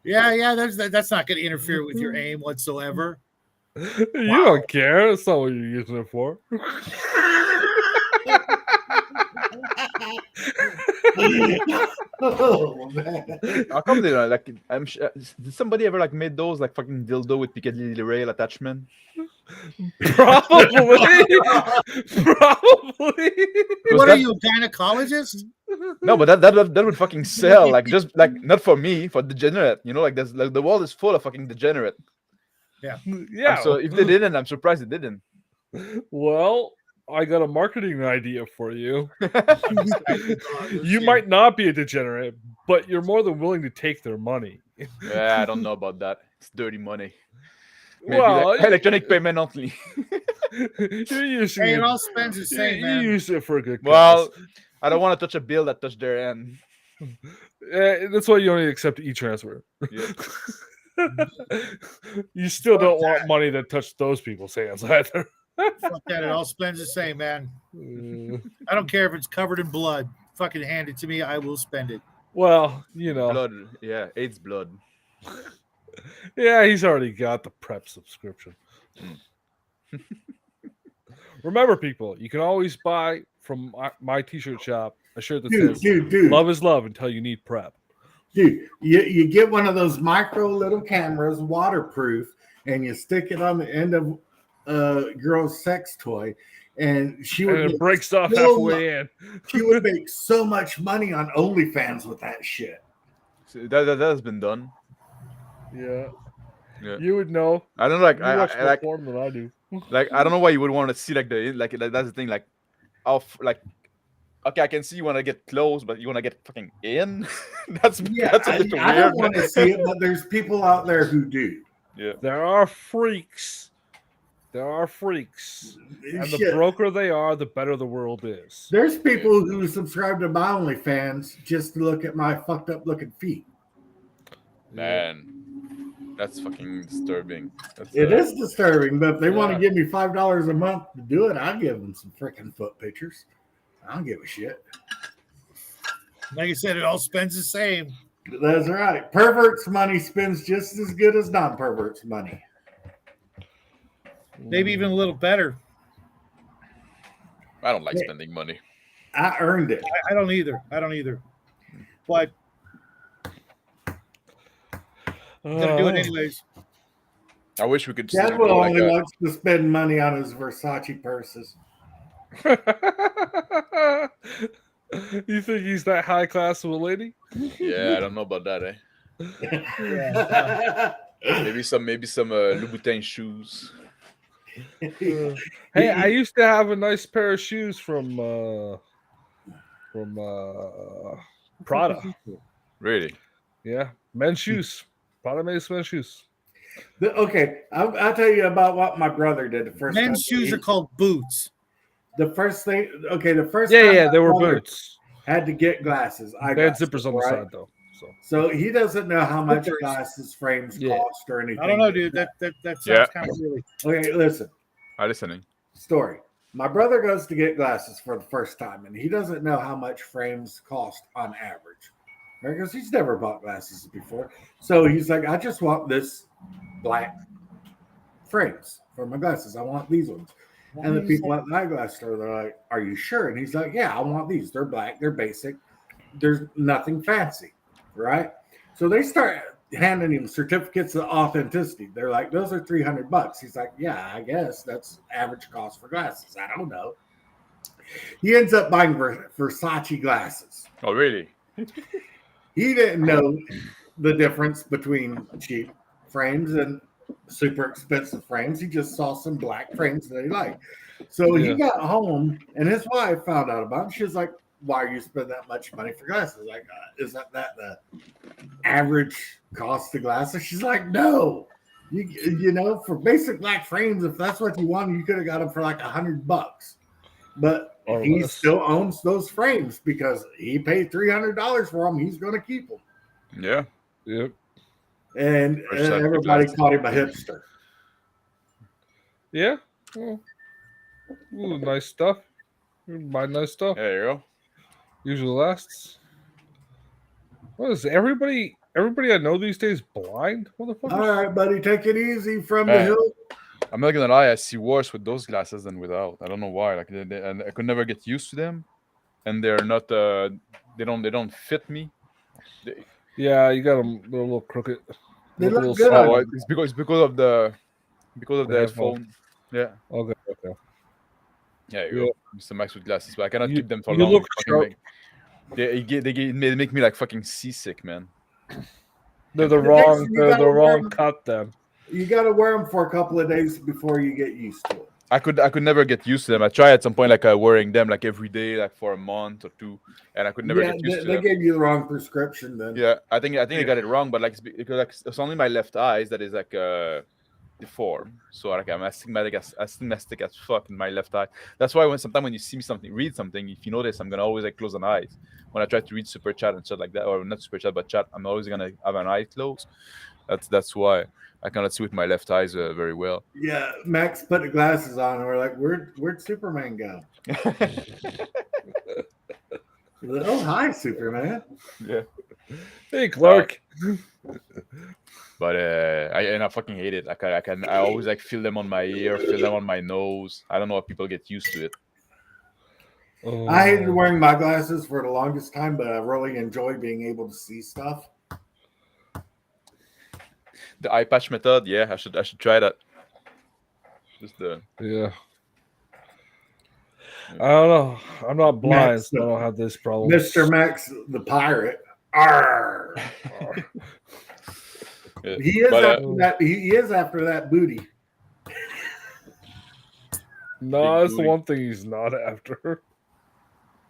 Yeah. That's not going to interfere with your aim whatsoever. You don't care. That's not what you're using it for. Oh, man. How come they like? Did somebody ever like made those like fucking dildo with Piccadilly rail attachment? Probably. Probably. What are you, a gynecologist? No, but that would fucking sell. Like just like not for me, for degenerate. You know, like there's like the world is full of fucking degenerate. Yeah. So if they didn't, I'm surprised they didn't. Well, I got a marketing idea for you. You might not be a degenerate, but you're more than willing to take their money. Yeah, I don't know about that. It's dirty money. Maybe Well, like electronic payment only. you're using Hey, it. it all spends the same, You man. use it for a good cause. Well, I don't want to touch a bill that touched their end. That's why you only accept e-transfer. Yeah. You still don't want money that touched those people's hands either. Fuck that. It all spends the same, man. I don't care if it's covered in blood. Fucking hand it to me. I will spend it. Well, you know. Blood. Yeah, AIDS blood. Yeah, he's already got the prep subscription. Remember, people, you can always buy from my t-shirt shop a shirt that says dude. "Love is love" until you need prep. Dude, you get one of those micro little cameras, waterproof, and you stick it on the end of a girl's sex toy, and it breaks off halfway in. She would make so much money on OnlyFans with that shit. So that has been done. Yeah. Yeah. You would know. I don't know, like You I watch more like porn than I do. like I don't know why you would want to see like that's the thing, like off like okay, I can see you want to get close, but you want to get fucking in. that's a bit I weird. don't want to see it, but there's people out there who do. Yeah. There are freaks. There are freaks. And the Shit. broker they are, the better the world is. There's people who subscribe to my OnlyFans just to look at my fucked up looking feet. Man, that's fucking disturbing. It is disturbing, but if they want Yeah. to give me $5 a month to do it, I'll give them some freaking foot pictures. I don't give a shit. Like I said, it all spends the same. That's right. Perverts' money spends just as good as non-perverts' money. Maybe even a little better. I don't like spending money. I earned it. I don't either. But I'm gonna do it anyways. I wish we could. Dad go like only that. wants to spend money on his Versace purses. You think he's that high class of a lady? Yeah, I don't know about that. Yeah. Maybe some Louboutin shoes. Hey, I used to have a nice pair of shoes from Prada. Really? Yeah, men's shoes. Prada makes men's shoes. Okay, I'll tell you about what my brother did the first time. Men's shoes are called boots. The first thing, the first Yeah, time yeah, my they were brother boots. had to get glasses. They had zippers on the side though. So he doesn't know how much Zippers. glasses frames Yeah. cost or anything. I don't know, dude. That sounds Yeah. kind of silly. Okay, listen. I'm listening. Story. My brother goes to get glasses for the first time, and he doesn't know how much frames cost on average. Right? Because he's never bought glasses before. So he's like, I just want this black frames for my glasses. I want these ones. And the people at the eyeglass store, they're like, are you sure? And he's like, yeah, I want these. They're black. They're basic. There's nothing fancy. Right? So they start handing him certificates of authenticity. They're like, those are $300. He's like, yeah, I guess that's average cost for glasses. I don't know. He ends up buying Versace glasses. Oh, really? He didn't know the difference between cheap frames and super expensive frames. He just saw some black frames that he liked. So he got home, and his wife found out about it. She was like, why are you spending that much money for glasses? Like, is that the average cost of glasses? She's like, no. You know, for basic black frames, if that's what you wanted, you could have got them for like $100. But Or he less. still owns those frames because he paid $300 for them. He's going to keep them. Yeah. Yep. And First time everybody glasses. called him a hipster. Yeah. Well, ooh, nice stuff. You buy nice stuff. There you go. Usually lasts. What is everybody? Everybody I know these days blind, motherfuckers. All right, buddy, take it easy from the Man. hill. I'm not gonna lie, I see worse with those glasses than without. I don't know why. Like, and I could never get used to them, and they're not. They don't fit me. Yeah, you got them. They're a little crooked. They Look a look little good small. on Oh, it's because of the The the headphone. headphone. Yeah. Okay. Yeah, you Yeah. go. Mr. Max with glasses, but I cannot keep them for you long. look Fucking sharp. they make me like fucking seasick, man. They're the The next wrong. you They're gotta the wear wrong them- cut. Then. You got to wear them for a couple of days before you get used to it. I could never get used to them. I tried at some point, like wearing them like every day, like for a month or two, and I could never get used to they them. gave you the wrong prescription then. Yeah, I think I got it wrong, but like because like, it's only my left eyes that is like deformed. So like I'm astigmatic as fuck in my left eye. That's why sometimes when you see me read something, if you notice, I'm gonna always like close an eye. When I try to read super chat and shit like that, or not super chat but chat, I'm always gonna have an eye closed. That's why I cannot see with my left eyes very well. Yeah, Max put the glasses on and we're like, where'd Superman go? Oh, hi, Superman. Yeah. Hey, Clark. But I fucking hate it. I always like feel them on my ear, feel them on my nose. I don't know if people get used to it. Oh. I hated wearing my glasses for the longest time, but I really enjoy being able to see stuff. The eye patch method, yeah, I should try that. Just the Yeah. I don't know. I'm not blind, Max, so I don't have this problem. Mr. Max the pirate. Arr! yeah. He is But, after that. He is after that booty. No, that's the booty. one thing he's not after.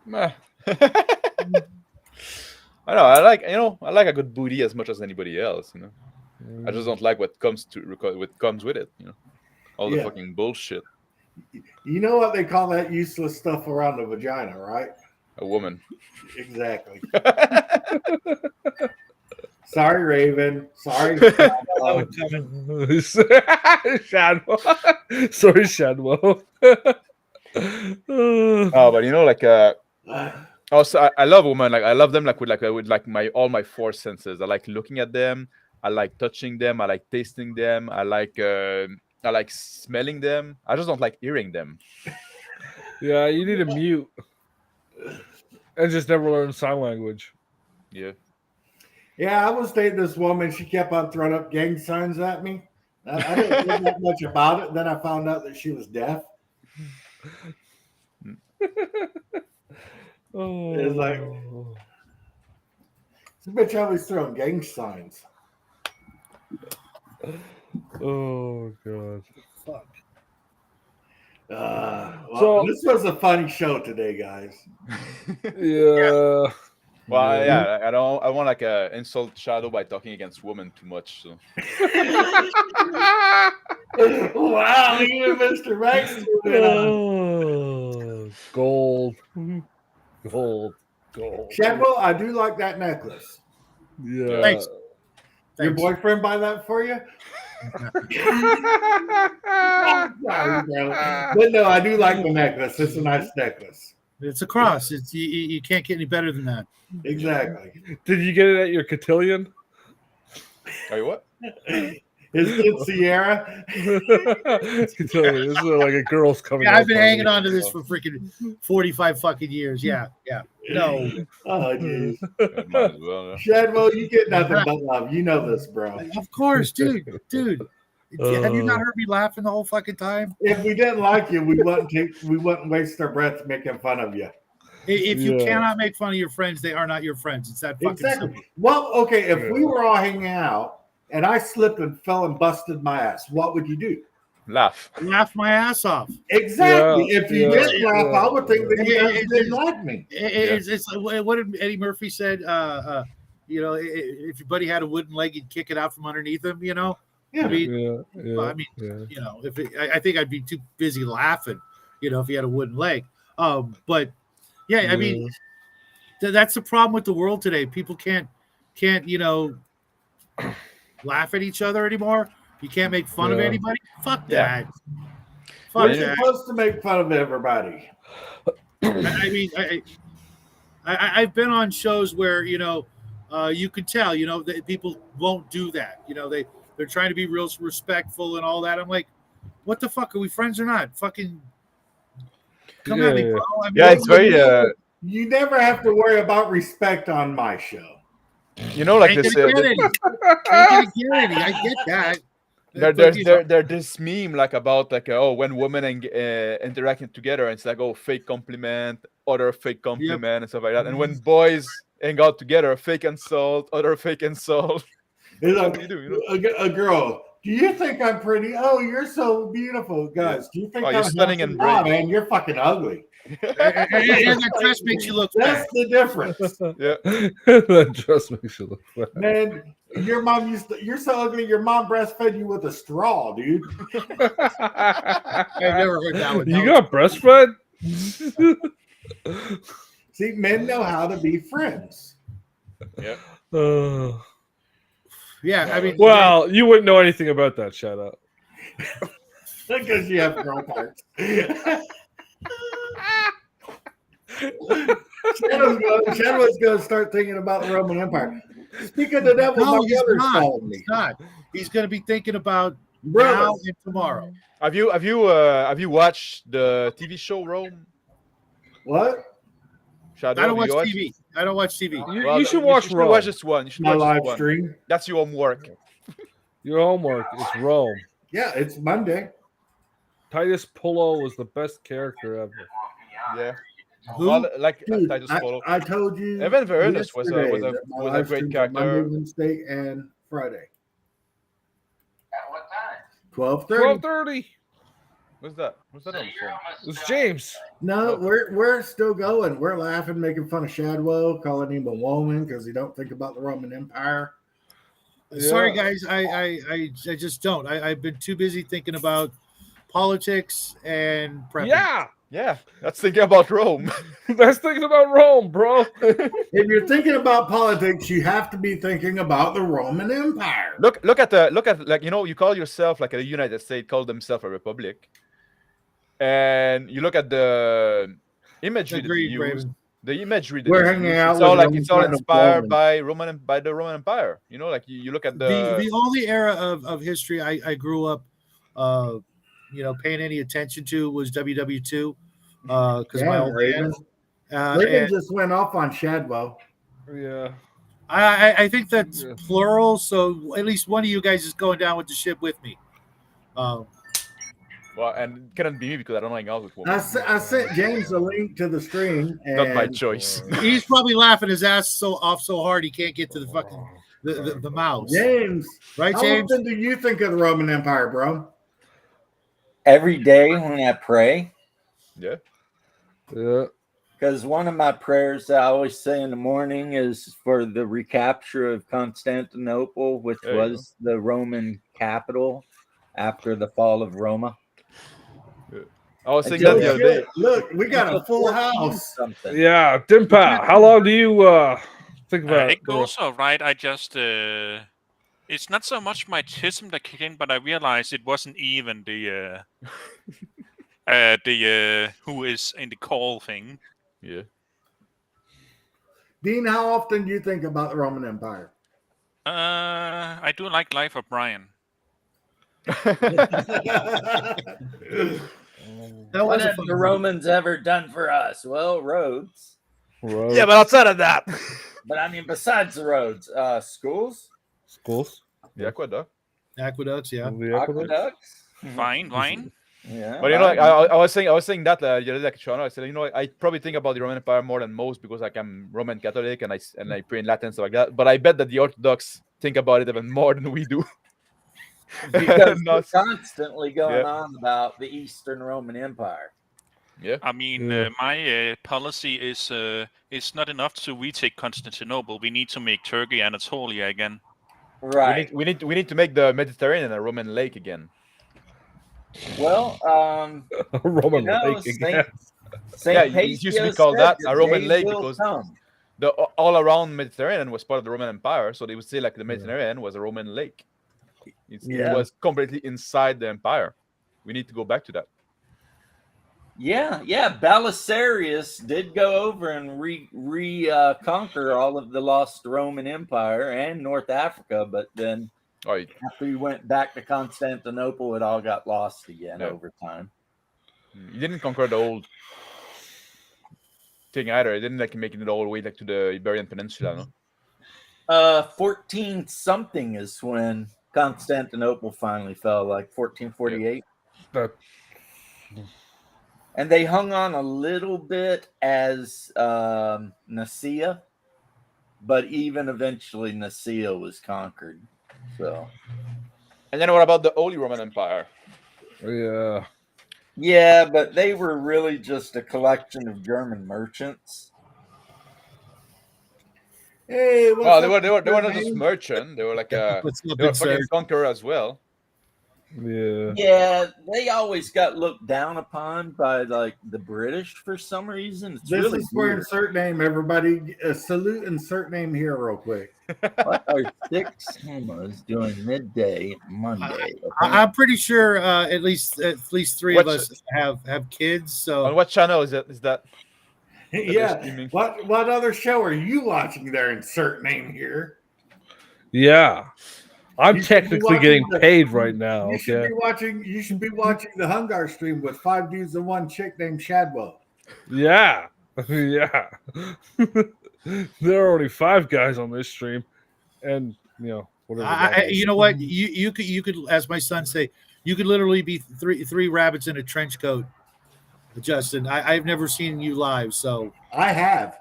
meh. I know. I like a good booty as much as anybody else. I just don't like what comes with it. All the Yeah. fucking bullshit. You know what they call that useless stuff around the vagina, right? A woman. Exactly. Sorry, Raven. Sorry. Shadwell. Sorry, Shadwell. Oh, but also I love women. Like I love them with all my four senses. I like looking at them. I like touching them. I like tasting them. I like smelling them. I just don't like hearing them. Yeah, you need to mute and just never learn sign language. Yeah. Yeah, I was dating this woman. She kept on throwing up gang signs at me. I didn't think that much about it. Then I found out that she was deaf. Oh, It's like, this bitch always throwing gang signs. oh god. Fuck. So- This was a funny show today, guys. Yeah. Well, yeah. I don't. I want insult Shadow by talking against women too much. So. Wow, even Mr. Max threw it on. Oh, gold. Gold. Shadwell, I do like that necklace. Yeah. Thanks. Your Thanks. boyfriend buy that for you? But no, I do like the necklace. It's a nice necklace. It's a cross. It's you can't get any better than that. Exactly. Did you get it at your cotillion? Are you what? His kid Sierra. Cotillion. This is like a girl's coming. Yeah, out I've been party. hanging on to this for freaking 45 fucking years. Yeah. No. Oh, jeez. Yeah, might as well, yeah. Shadwell, you get nothing but love. You know this, bro. Of course, dude. Have you not heard me laughing the whole fucking time? If we didn't like you, we wouldn't waste our breath making fun of you. If you Yeah. cannot make fun of your friends, they are not your friends. It's that fucking Exactly. simple. Well, okay, if Yeah. we were all hanging out and I slipped and fell and busted my ass, what would you do? Laugh. Laugh my ass off. Exactly. Yeah, If you yeah, didn't laugh, I would think that you Yeah, guys didn't like me. It's like what did Eddie Murphy said? If your buddy had a wooden leg, you'd kick it out from underneath him. I Yeah. mean, Yeah. I mean, Yeah. I think I'd be too busy laughing. If he had a wooden leg. But yeah, I mean, that's the problem with the world today. People can't laugh at each other anymore. You can't make fun of anybody. Fuck that. Fuck We're that. supposed to make fun of everybody. I mean, I've been on shows where you could tell that people won't do that. They're trying to be real respectful and all that. I'm like, what the fuck? Are we friends or not? Fucking come at me, bro. I mean, It's very. You never have to worry about respect on my show. Like ain't this. gonna get any. Ain't gonna get any. I get that. There's this meme like about like when women interacting together, and it's like fake compliment, other fake compliment, and stuff like that. And when boys hang out together, fake insult, other fake insult. It's like, a girl. Do you think I'm pretty? Oh, you're so beautiful, guys. Do you think you're I'm stunning handsome? and brave? Oh, man, you're fucking ugly. And that dress makes you look That's fat. the difference. That dress makes you look fat. Man, your mom you're so ugly, your mom breastfed you with a straw, dude. I've never heard that one. You got breastfed? See, men know how to be friends. Yeah. Yeah, I mean, Well, you wouldn't know anything about that. Shut up. Because you have girl parts. Shadow's going to start thinking about the Roman Empire. Speak of the devil, no, my he's brother's not. calling me. He's not. He's going to be thinking about Brother. now and tomorrow. Have you watched the TV show Rome? What? Shadow, I don't watch watch TV. I don't watch TV. You should watch Rome. Watch this one. You should My watch live this one. stream. That's your homework. Your homework is Rome. Yeah, it's Monday. Titus Pullo was the best character ever. Yeah. Who? Well, like Dude, Titus Polo. I told you. Evan Vernis was yesterday a that my was a live great streams character. are Monday, Wednesday, and Friday. At what time? 12:30. 12:30. What's that? What's that on the phone? It's James. No, we're still going. We're laughing, making fun of Shadwell, calling him a woman because he don't think about the Roman Empire. Sorry, guys. I just don't. I've been too busy thinking about politics and prepping. Yeah. That's thinking about Rome. That's thinking about Rome, bro. If you're thinking about politics, you have to be thinking about the Roman Empire. Look at like you call yourself like a United States, call themselves a republic, and you look at the imagery that they Agreed, use. Raven. The imagery that We're they hanging use, out it's with all like Roman it's all kind of inspired woman. by the Roman Empire. Like you look at The only era of history I grew up paying any attention to was WW2 because my old Raven. man Raven just went off on Shadwell. Yeah. I think that's plural, so at least one of you guys is going down with the ship with me. Well, and it couldn't be me because I don't hang out with women. I sent James a link to the stream. And Not my choice. He's probably laughing his ass so hard he can't get to the fucking the mouse. James, Right, how James? often do you think of the Roman Empire, bro? Every day when I pray, Yeah. because one of my prayers that I always say in the morning is for the recapture of Constantinople, which There you was the Roman capital after the fall of Roma. I was thinking that the other day. Look, we got a full house. Something. Yeah. Dimpa, how long do you think about It goes all right. I just it's not so much my tism that kicked in, but I realized it wasn't even the who is in the call thing. Yeah. Dean, how often do you think about the Roman Empire? I do like Life of Brian. What have the Romans ever done for us? Well, roads. Yeah, but outside of that, But I mean, besides the roads, schools, schools? the aqueduct. Aqueducts, yeah. aqueducts. Wine. Yeah. But like, I was saying that the other day, like Sean, I said, I probably think about the Roman Empire more than most because like I'm Roman Catholic and I pray in Latin stuff like that. But I bet that the Orthodox think about it even more than we do. Because we're constantly going on about the Eastern Roman Empire. Yeah. I mean, my policy is it's not enough to retake Constantinople. We need to make Turkey Anatolia again. Right. We need to make the Mediterranean a Roman lake again. Well, Roman you know, lake again. Saint it used to be Paisios called said that, a Roman day lake, will because come. the all around Mediterranean was part of the Roman Empire, so they would say like the Mediterranean was a Roman lake. It was completely inside the empire. We need to go back to that. Yeah. Belisarius did go over and conquer all of the lost Roman Empire and North Africa, but then after he went back to Constantinople, it all got lost again over time. He didn't conquer the whole thing either. He didn't like making it all the way like to the Iberian Peninsula, no? 14 something is when Constantinople finally fell, like 1448. And they hung on a little bit as Nicaea, but even eventually Nicaea was conquered. So, and then what about the Holy Roman Empire? Yeah, but they were really just a collection of German merchants. Hey, well, they were not just merchant. They were like they were fucking conqueror as well. Yeah, they always got looked down upon by like the British for some reason. It's this really is for weird. insert name, everybody. Salute insert name here real quick. What are 6 hammers doing midday Monday? I'm pretty sure at least 3 of us have kids. So on what channel is that? Yeah. What other show are you watching there? Insert name here. Yeah. I'm technically getting paid right now. You should be watching the Hungar stream with 5 dudes and 1 chick named Shadwell. Yeah. Yeah. There are only 5 guys on this stream. And whatever. You know what? You could, as my son say, you could literally be three rabbits in a trench coat. Justin, I've never seen you live, so I have.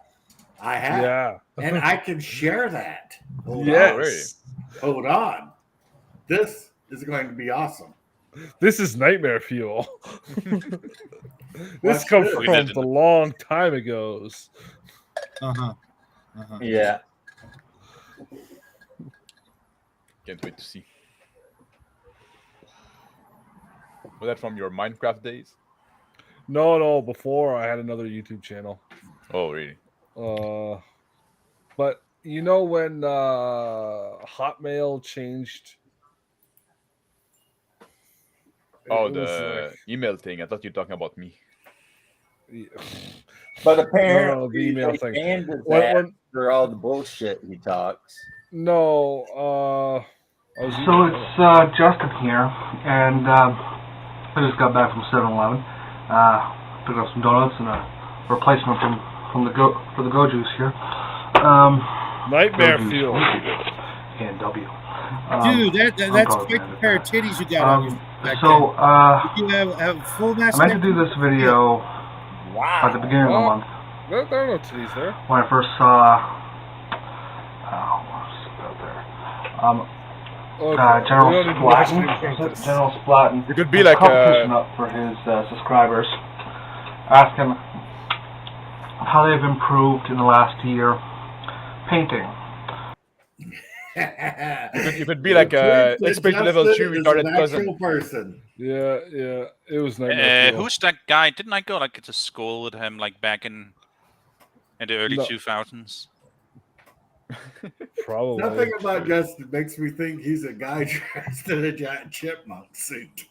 Yeah. And I can share that. Hold on. This is going to be awesome. This is nightmare fuel. This comes from the long time ago's. Yeah. Can't wait to see. Was that from your Minecraft days? No. Before I had another YouTube channel. Oh, really? But you know when Hotmail changed? The email thing. I thought you were talking about me. Yeah. But apparently, the email thing. For all the bullshit he talks. No. So it's Justin here, and I just got back from 7-Eleven. Picked up some donuts and a replacement for the Go Juice here. Nightmare fuel. And W. Dude, that's quite a pair of titties you got on your back so you have full mass. I meant to do this video at the beginning of the month. There are no titties there. When I first saw General Splatten. It could be like up for his subscribers. Ask him how they've improved in the last year painting. You could be like a expert level 2 retarded cousin. Person. Yeah. It was who's that guy? Didn't I go like to school with him like back in the early 2000s? Probably. Nothing about Justin makes me think he's a guy dressed in a giant chipmunk suit.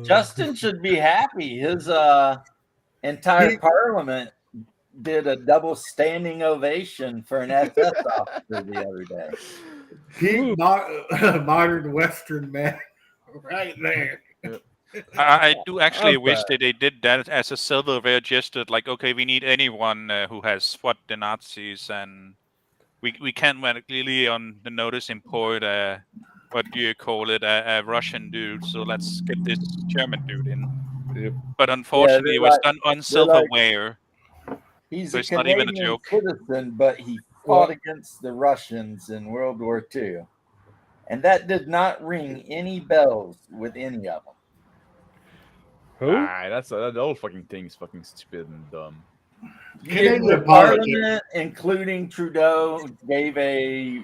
Justin should be happy. His entire parliament did a double standing ovation for an SS officer the other day. He modern Western man, right there. I do actually wish that they did that as a silverware gesture. Like, okay, we need anyone who has fought the Nazis, and we can't really on the notice import what do you call it, a Russian dude. So let's get this German dude in. Yep. But unfortunately, it was done on silverware. He's so a it's not even a Canadian joke. citizen, but he fought against the Russians in World War II, and that did not ring any bells with any of them. Who? That whole fucking thing is fucking stupid and dumb. The Parliament, including Trudeau, gave a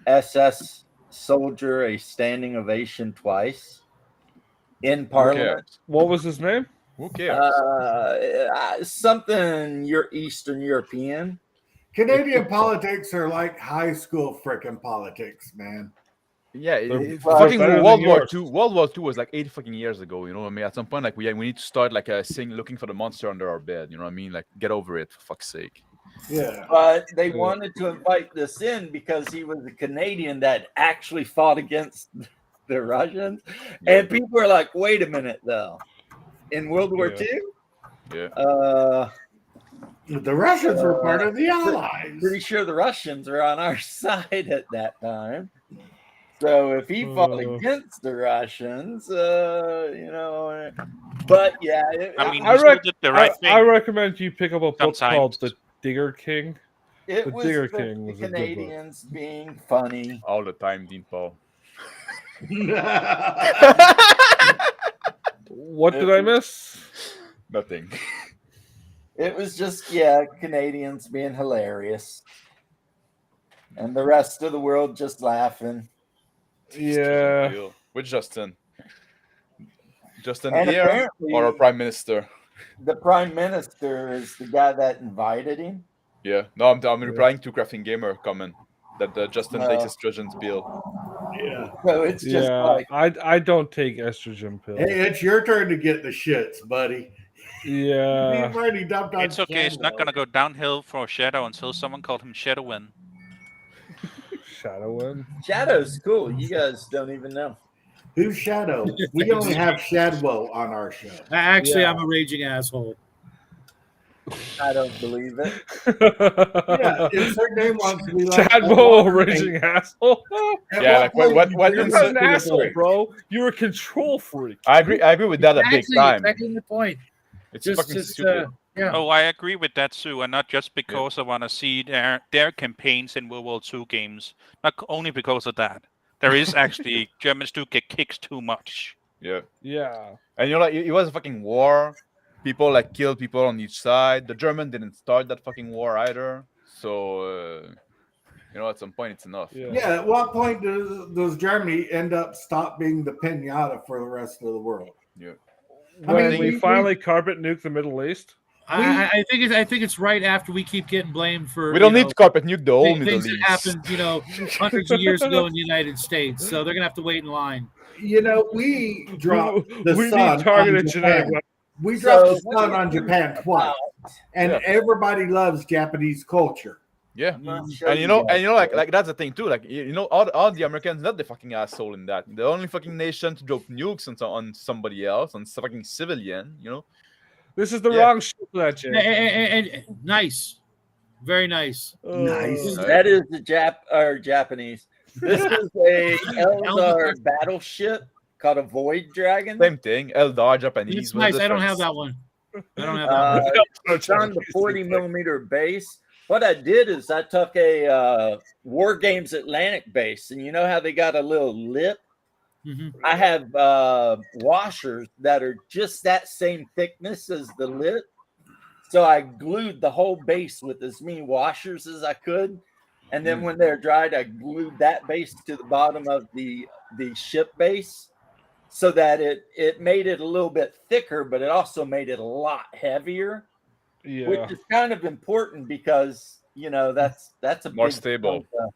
SS soldier a standing ovation twice in Who Parliament. cares? What was his name? Who cares? Something Eastern European. Canadian politics are like high school frickin' politics, man. Yeah, fucking better World than War yours. II. World War II was like 80 fucking years ago. You know what I mean? At some point, like we need to start like looking for the monster under our bed. You know what I mean? Like get over it, for fuck's sake. Yeah. But they wanted to invite this in because he was a Canadian that actually fought against the Russians, and people are like, "Wait a minute, though." In World War II, the Russians were part of the Allies. Pretty sure the Russians were on our side at that time. So if he fought against the Russians, but yeah, I recommend you pick up a book called The Digger King. The Digger King was the a good book. Canadians being funny all the time, Dean Paul. What did I miss? Nothing. It was just Canadians being hilarious, and the rest of the world just laughing. Yeah. With Justin. Justin And here or our Prime Minister? The Prime Minister is the guy that invited him. Yeah. No, I'm replying to Crafting Gamer comment that Justin takes estrogen pill. Yeah. So it's just like I don't take estrogen pills. Hey, it's your turn to get the shits, buddy. Yeah. You've already dumped on It's okay. It's not gonna go downhill for Shadow until someone called him Shadowin. Shadowin. Shadow's cool. You guys don't even know. Who's Shadow? We only have Shadwell on our show. Actually, I'm a raging asshole. I don't believe it. Yeah, if her name wants to be like Chadwell, a raging asshole. Yeah, like what You're not an asshole, bro. You're a control freak. I agree with that a big time. Exactly the point. It's fucking stupid. Yeah. Oh, I agree with that too, and not just because I want to see their campaigns in World War II games. Not only because of that. There is actually Germans do get kicked too much. Yeah. Yeah. And like it was a fucking war. People like killed people on each side. The German didn't start that fucking war either. So at some point it's enough. Yeah. At what point does Germany end up stop being the pinata for the rest of the world? Yeah. When we finally carpet nuke the Middle East. I think it's right after we keep getting blamed for. We don't need to carpet nuke the whole Middle things East. that happened, hundreds of years ago in the United States. So they're gonna have to wait in line. We dropped the we sun need targeted on genetic Japan. weapons. We dropped the sun on Japan twice, and everybody loves Japanese culture. Yeah, and like that's the thing too. Like all the Americans, not the fucking asshole in that. The only fucking nation to drop nukes on somebody else, on fucking civilian. This is the wrong shit for that, Jay. And nice, very nice. Nice. That is the Japanese. This is a Eldar battleship called a Void Dragon. Same thing. Eldar Japanese. It's nice. I don't have that one. I don't have that one. It's on the 40mm base. What I did is I took a War Games Atlantic base, and you know how they got a little lip? Mm-hmm. I have washers that are just that same thickness as the lip. So I glued the whole base with as many washers as I could. And then when they're dried, I glued that base to the bottom of the ship base so that it made it a little bit thicker, but it also made it a lot heavier. Yeah. Which is kind of important because that's a more big stable. But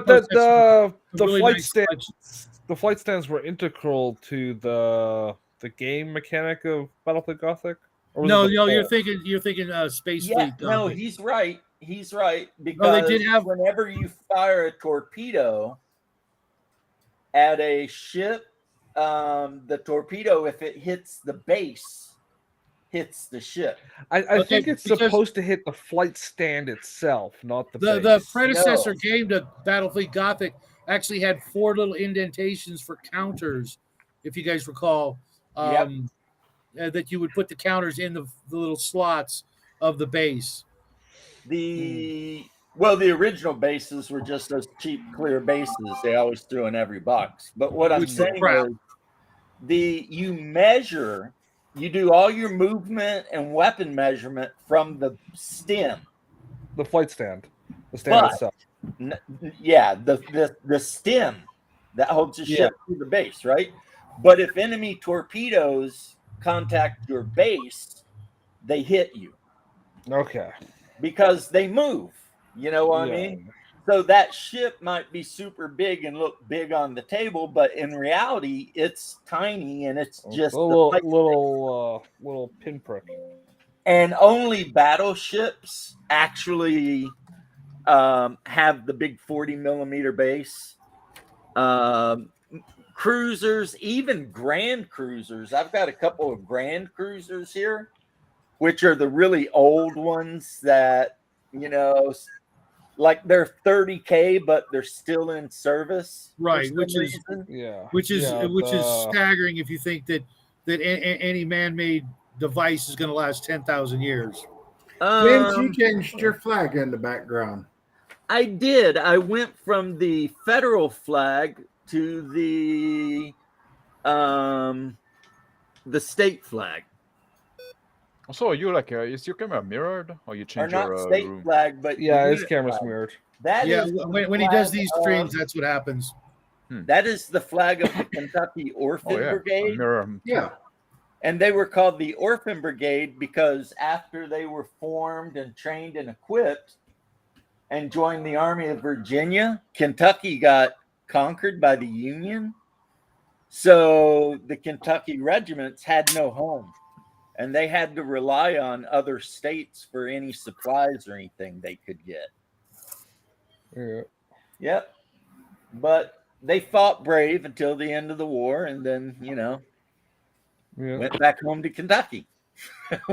the really flight stands, the flight stands were integral to the game mechanic of Battlefield Gothic. No, you're thinking Space Fleet. No, he's right. He's right because they did have whenever you fire a torpedo at a ship, the torpedo, if it hits the base, hits the ship. I think it's supposed to hit the flight stand itself, not the base. The predecessor game to Battlefield Gothic actually had 4 little indentations for counters, if you guys recall. That you would put the counters in the little slots of the base. The original bases were just those cheap, clear bases they always threw in every box. But what I'm saying is you do all your movement and weapon measurement from the stem. The flight stand. The stand itself. Yeah, the stem that holds the ship to the base, right? But if enemy torpedoes contact your base, they hit you. Okay. Because they move. You know what I mean? So that ship might be super big and look big on the table, but in reality, it's tiny and it's just a little pinprick. And only battleships actually have the big 40 millimeter base. Cruisers, even grand cruisers. I've got a couple of grand cruisers here, which are the really old ones that, like they're 30K, but they're still in service. Right, which is staggering if you think that any man-made device is going to last 10,000 years. James, you changed your flag in the background. I did. I went from the federal flag to the state flag. So you like is your camera mirrored or you change not your state room? flag, but his camera's mirrored. That is when he does these streams, that's what happens. That is the flag of the Kentucky Orphan Brigade. Yeah. And they were called the Orphan Brigade because after they were formed and trained and equipped and joined the Army of Virginia, Kentucky got conquered by the Union. So the Kentucky regiments had no home. And they had to rely on other states for any supplies or anything they could get. Yeah. Yep. But they fought brave until the end of the war and then, went back home to Kentucky,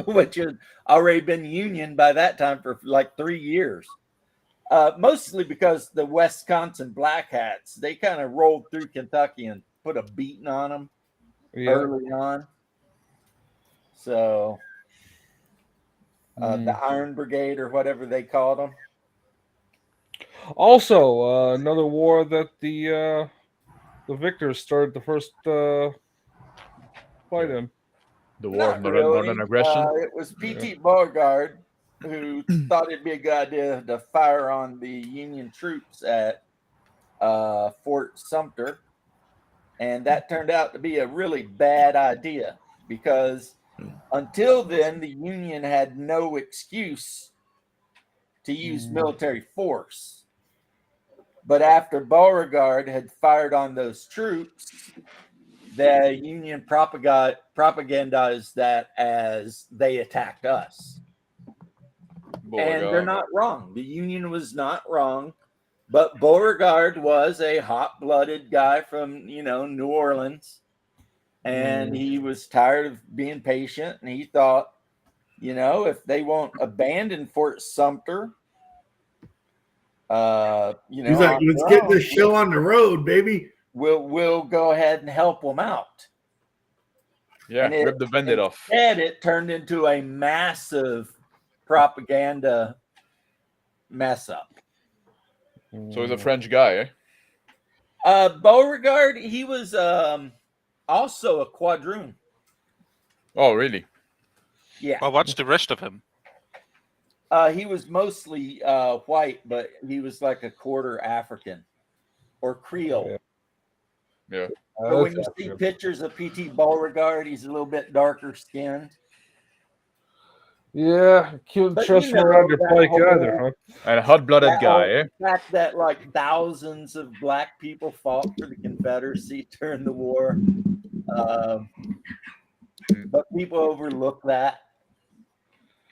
which had already been Union by that time for like 3 years. Mostly because the Wisconsin Black Hats, they kind of rolled through Kentucky and put a beating on them early on. So the Iron Brigade or whatever they called them. Also, another war that the victors started the first fight in. The War of Northern Aggression. It was P.T. Beauregard who thought it'd be a good idea to fire on the Union troops at Fort Sumter. And that turned out to be a really bad idea because until then, the Union had no excuse to use military force. But after Beauregard had fired on those troops, the Union propagandized that as they attacked us. And they're not wrong. The Union was not wrong. But Beauregard was a hot-blooded guy from, New Orleans. And he was tired of being patient. And he thought, if they won't abandon Fort Sumter, he's like, let's get this show on the road, baby. We'll go ahead and help them out. Yeah, rip the Band-Aid off. And it turned into a massive propaganda mess up. So he's a French guy, Beauregard, he was also a quadroon. Oh, really? Yeah. Well, what's the rest of him? He was mostly white, but he was like a quarter African or Creole. Yeah. So when you see pictures of P.T. Beauregard, he's a little bit darker skinned. Yeah, couldn't trust him around your pike either, huh? And a hot-blooded guy, The fact that like thousands of black people fought for the Confederacy during the war. But people overlook that.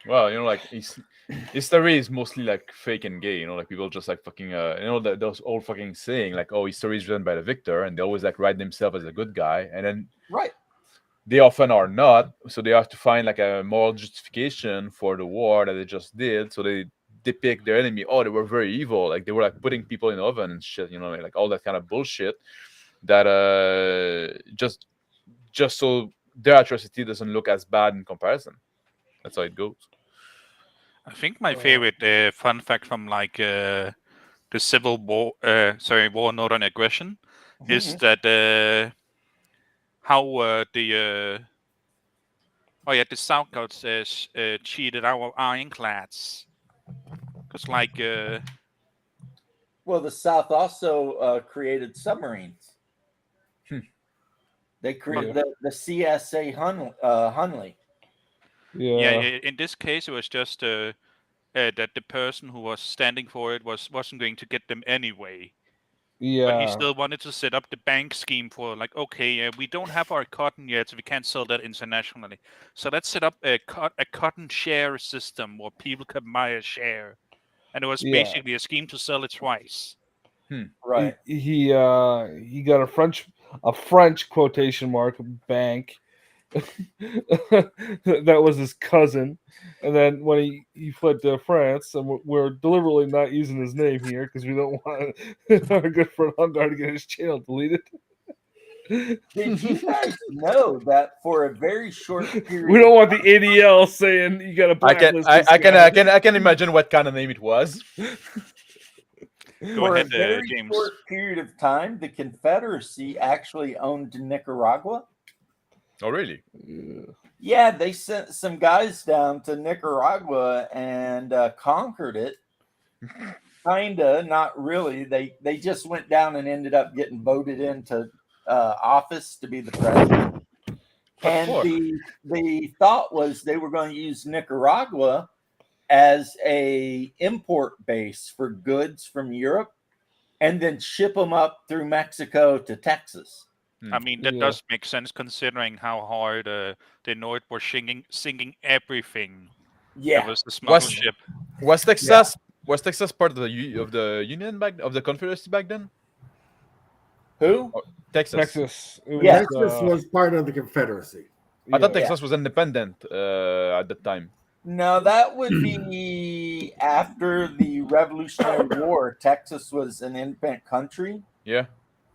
Well, like history is mostly like fake and gay, like people just like fucking those old fucking saying like, oh, history is written by the victor, and they always like write themselves as a good guy, and then they often are not, so they have to find like a moral justification for the war that they just did, so they depict their enemy, oh, they were very evil, like they were like putting people in the oven and shit, like all that kind of bullshit that just so their atrocity doesn't look as bad in comparison. That's how it goes. I think my favorite fun fact from like the Civil War, War Northern Aggression, is that how the South Gods cheated our ironclads, because like Well, the South also created submarines. They created the CSA Hunley. Yeah, in this case, it was just that the person who was standing for it wasn't going to get them anyway. But he still wanted to set up the bank scheme for, like, okay, we don't have our cotton yet, so we can't sell that internationally. So let's set up a cotton share system where people can buy a share. And it was basically a scheme to sell it twice. Right. He got a French quotation mark bank that was his cousin, and then when he fled to France, and we're deliberately not using his name here because we don't want our good friend Hungar to get his channel deleted. Did you guys know that for a very short period? We don't want the ADL saying you got to blacklist. I can imagine what kind of name it was. For a very short period of time, the Confederacy actually owned Nicaragua. Oh, really? Yeah, they sent some guys down to Nicaragua and conquered it. Kinda, not really. They just went down and ended up getting voted into office to be the president. And the thought was they were going to use Nicaragua as a import base for goods from Europe and then ship them up through Mexico to Texas. I mean, that does make sense considering how hard the North were singing everything. Yeah, it was the smuggle ship. Was Texas part of the Union of the Confederacy back then? Who? Oh, Texas. Texas was part of the Confederacy. I thought Texas was independent at the time. No, that would be after the Revolutionary War. Texas was an independent country. Yeah.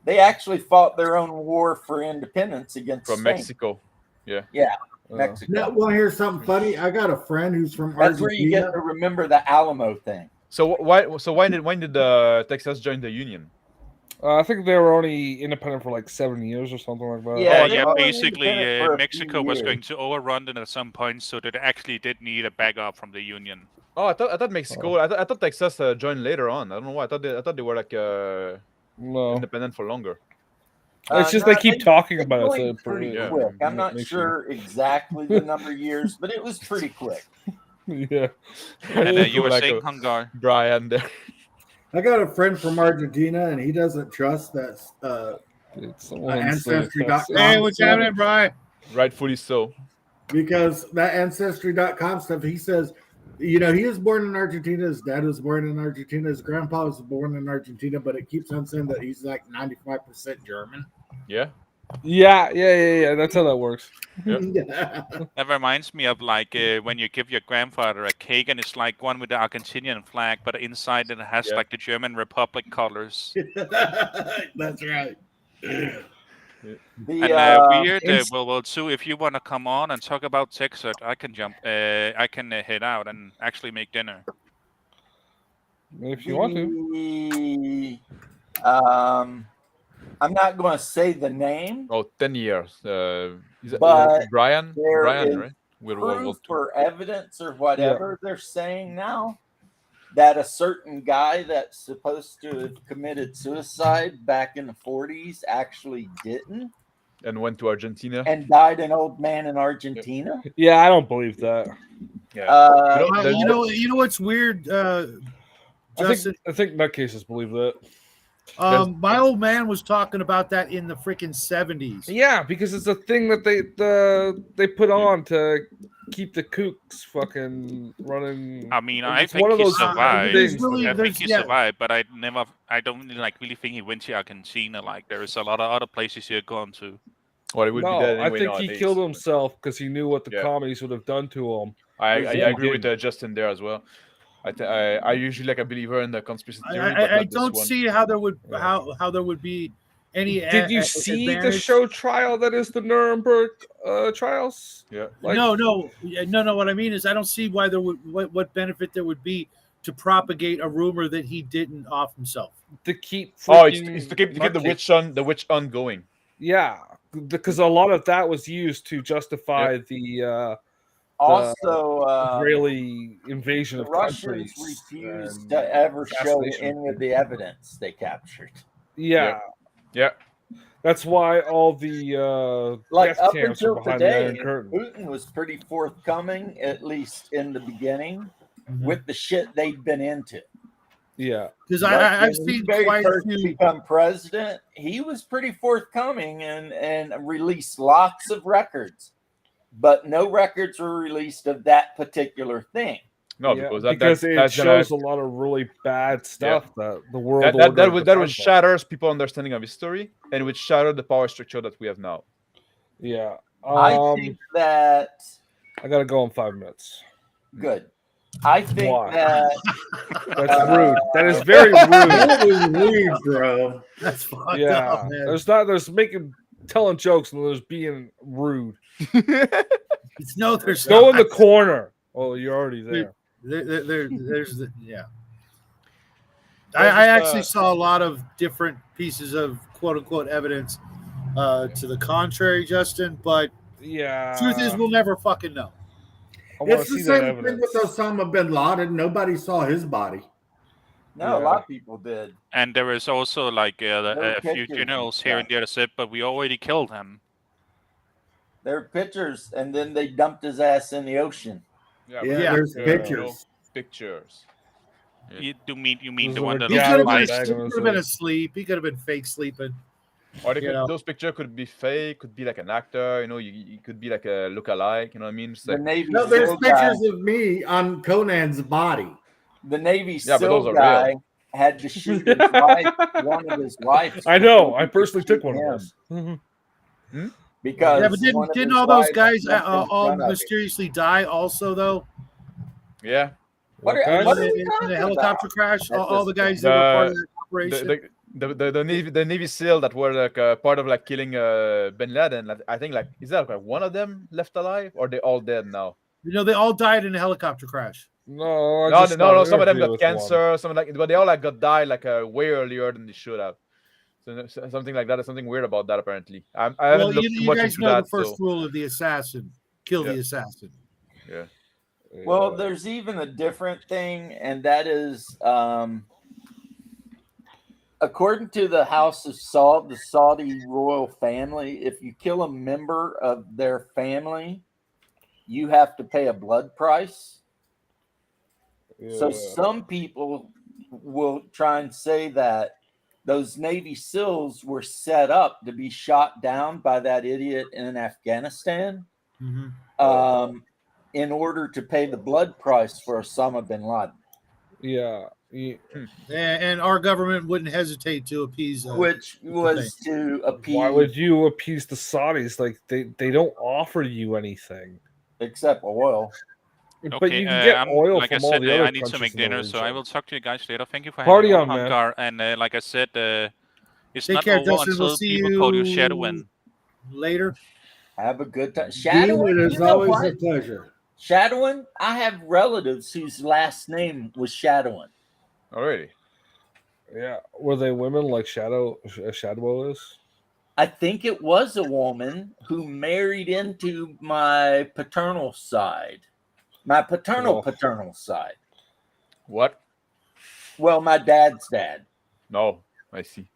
They actually fought their own war for independence against From Spain. Mexico. Yeah. Yeah, Mexico. Now, want to hear something funny? I got a friend who's from Argentina. That's where you get to remember the Alamo thing. So why did Texas join the Union? I think they were only independent for like 7 years or something like that. Yeah, basically, Mexico was going to overrun them at some point, so they actually did need a backup from the Union. Oh, I thought Mexico. I thought Texas joined later on. I don't know why. I thought they were like independent for longer. It's just they keep talking about it. So pretty quick. I'm not sure exactly the number of years, but it was pretty quick. Yeah. And you were saying, Hungar. Brian there. I got a friend from Argentina, and he doesn't trust that Ancestry.com. Hey, what's happening, Brian? Rightfully so. Because that Ancestry.com stuff, he says, he was born in Argentina. His dad was born in Argentina. His grandpa was born in Argentina, but it keeps on saying that he's like 95% German. Yeah. Yeah. That's how that works. Yep. That reminds me of like when you give your grandfather a cake and it's like one with the Argentinian flag, but inside it has like the German Republic colors. That's right. Well, Sue, if you want to come on and talk about Texas, I can jump. I can head out and actually make dinner. If you want to. I'm not going to say the name. Oh, 10 years. But Brian, right? Proof or evidence or whatever they're saying now that a certain guy that's supposed to have committed suicide back in the 40s actually didn't. And went to Argentina. And died an old man in Argentina. Yeah, I don't believe that. Yeah. You know what's weird, Justin? I think nutcases believe that. My old man was talking about that in the freaking 70s. Yeah, because it's a thing that they put on to keep the kooks fucking running. I mean, I think he survived. I think he survived, but I don't really think he went to Argentina. Like, there is a lot of other places he had gone to. Well, it would be that anyway, I think nowadays. he killed himself because he knew what the commies would have done to him. I agree with Justin there as well. I usually like a believer in the conspiracy theory. I don't see how there would how there would be any. Did you see the show trial that is the Nuremberg trials? Yeah. No. What I mean is, I don't see why there would what benefit there would be to propagate a rumor that he didn't off himself. To keep it's to keep the witch ongoing. Yeah, because a lot of that was used to justify the Also, Israeli invasion the of Russians countries. refused and to ever show assassination any of the evidence they captured. Yeah. Yeah. That's why all the Like death up camps are until behind the today, Iron Curtain. Putin was pretty forthcoming, at least in the beginning, Mhm. with the shit they'd been into. Yeah, Because Like, I've when he seen very quite a first few. become president, he was pretty forthcoming and released lots of records, but no records were released of that particular thing. No, yeah, because it that's shows gonna a lot of really bad stuff that the world that order would depends on. shatters people understanding of history and would shatter the power structure that we have now. Yeah, I think that I gotta go in 5 minutes. good. I think Why? that That's rude. That is very rude. That is rude, bro. That's fucked Yeah, up, man. there's telling jokes and there's being rude. It's no, there's Go in not. the corner. Oh, you're already there. There's the yeah. Well, I just, actually saw a lot of different pieces of quote unquote evidence to the contrary, Justin. But Yeah, truth is, we'll never fucking know. I want to It's the see that same thing evidence. with Osama bin Laden. Nobody saw his body. no, a lot of people did. And there is also like There were a few pictures generals and here stuff. and there said, but we already killed him. There were pictures, and then they dumped his ass in the ocean. Yeah, there's pictures. Pictures. You mean Those the are one the that He guys could have with been, bag he on his could have been head. asleep. He could have been fake sleeping. Or they You could, know. those pictures could be fake, could be like an actor, you know, you could be like a look-alike, you know what I mean? It's The like, Navy No, there's SEAL guy, pictures of me on Conan's body. the Navy Yeah, but those SEAL are guy real. had to shoot his wife, one of his wives. I know. before I he could personally took shoot one of him, those. because Yeah, but one of didn't his all those wives guys jumped in all front of him. mysteriously die also though? yeah. What are In we the talking helicopter about? crash, at all the this guys point? that were part of The- that operation. The Navy SEAL that were like part of like killing Bin Laden, like, I think like is that like one of them left alive or they all dead now? You know, they all died in a helicopter crash. No, No, just got no, an some of them interview got with cancer, some like, but they all like got died like way earlier than they should have. So something like that. There's something weird about that apparently. I haven't Well, looked too you much guys into know that. the first So rule of the assassin: kill Yeah. the assassin. yeah. Well, there's even a different thing, and that is, according to the House of Saud, the Saudi royal family, if you kill a member of their family, you have to pay a blood price. So some people will try and say that those Navy SEALs were set up to be shot down by that idiot in Afghanistan. Mm-hmm. In order to pay the blood price for Osama bin Laden. Yeah. And our government wouldn't hesitate to appease. Which was to appease. Why would you appease the Saudis? Like they don't offer you anything except oil. But you can get oil like from I all said, the other I need to make countries in the dinner, so I region. will talk to you guys later. Thank you for Party having me on, man. Hungar. And like I said, it's Take not care, over Justin. until We'll see people call you you Shadowin. later. Have a good time. Dean, Shadowin, it is you know always what? a pleasure. Shadowin, I have relatives whose last name was Shadowin. Already. Yeah. Were they women like Shadow is? I think it was a woman who married into my paternal side. My paternal side. What? Well, my dad's dad. No, I see.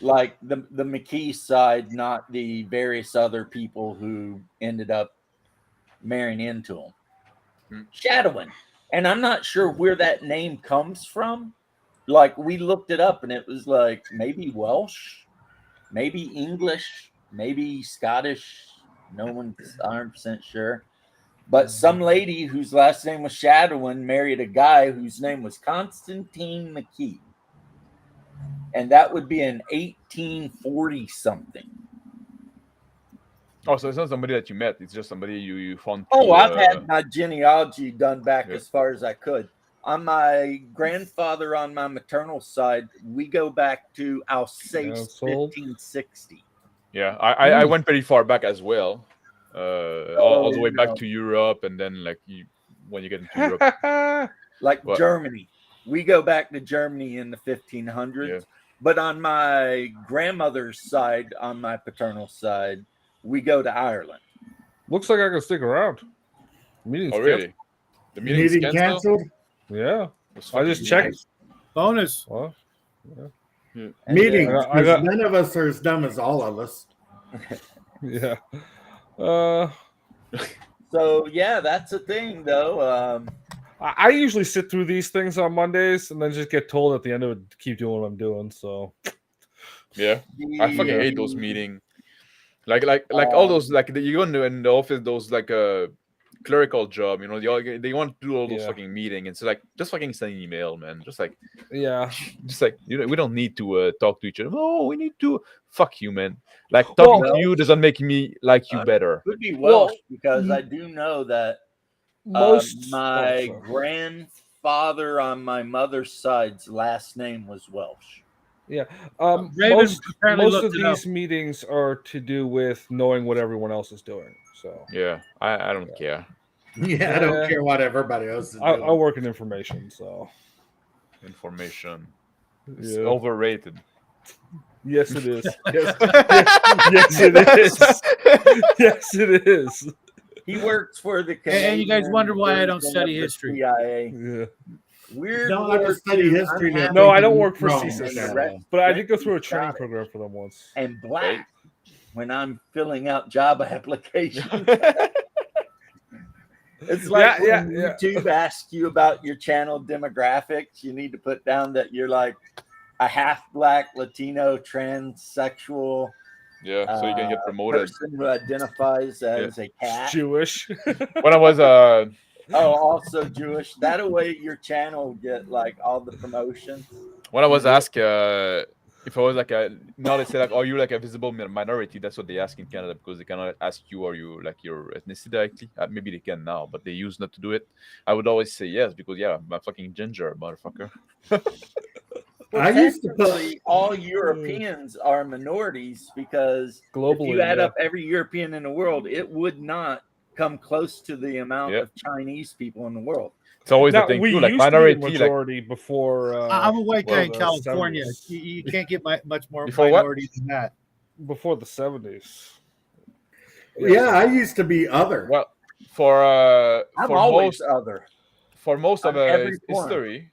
Like the McKee side, not the various other people who ended up marrying into him. Shadowin. And I'm not sure where that name comes from. Like, we looked it up and it was like maybe Welsh, maybe English, maybe Scottish. No one's 100% sure. But some lady whose last name was Shadowin married a guy whose name was Constantine McKee. And that would be in 1840 something. Oh, so it's not somebody that you met. It's just somebody you found. Oh, I've had my genealogy done back as far as I could. On my grandfather on my maternal side, we go back to Alsace, 1560. Yeah, I went pretty far back as well. All the way back to Europe, and then like when you get into Europe, like Germany, we go back to Germany in the 1500s. Yeah. But on my grandmother's side, on my paternal side, we go to Ireland. Looks like I can stick around. Meeting's Oh, really? The meeting's Meeting canceled? Yeah. That's I just fucking checked. nice. Bonus. Well, Meetings, I got- because none of us are as dumb as all of us. yeah. So yeah, that's a thing though. I usually sit through these things on Mondays and then just get told at the end of it to keep doing what I'm doing. So Yeah, I fucking hate those meetings. Like all those you go in the office, those clerical job, you know, they want to do all those fucking meetings. It's like just fucking send an email, man. Just like you know, we don't need to talk to each other. No, we need to fuck you, man. Like talking to you doesn't make me like you better. Could be Welsh because I do know that my grandfather on my mother's side's last name was Welsh. Yeah. Raven apparently most looked of it up. these meetings are to do with knowing what everyone else is doing. So yeah, I don't care. Yeah, I don't care what everybody else is doing. I work in information, so information is overrated. Yes, it is. Yes, it is. Yes, it is. He works for the And you guys wonder why I don't study history. CIA. Yeah. Weird. Don't have to study history. No, I don't work for wrong. CSIS, but I did go through a training program for them once. And black when I'm filling out job applications. It's like when YouTube asks you about your channel demographics, you need to put down that you're like a half black, Latino, transsexual. Yeah, so you can get promoted. Person who identifies as a cat. Jewish. When I was also Jewish. That way your channel will get like all the promotions. When I was asked if I was like now they say like, are you like a visible minority? That's what they ask in Canada because they cannot ask you, are you like your ethnicity directly? Maybe they can now, but they used not to do it. I would always say yes because I'm a fucking ginger motherfucker. Well, I used to put all Europeans are minorities because globally, if you add up every European in the world, it would not come close to the amount of Chinese people in the world. It's always the thing too, like minority, majority before. I'm a white guy in California. You can't get much more before minority than that. Before the 70s. Yeah, I used to be other. Well, for always other. For most of history,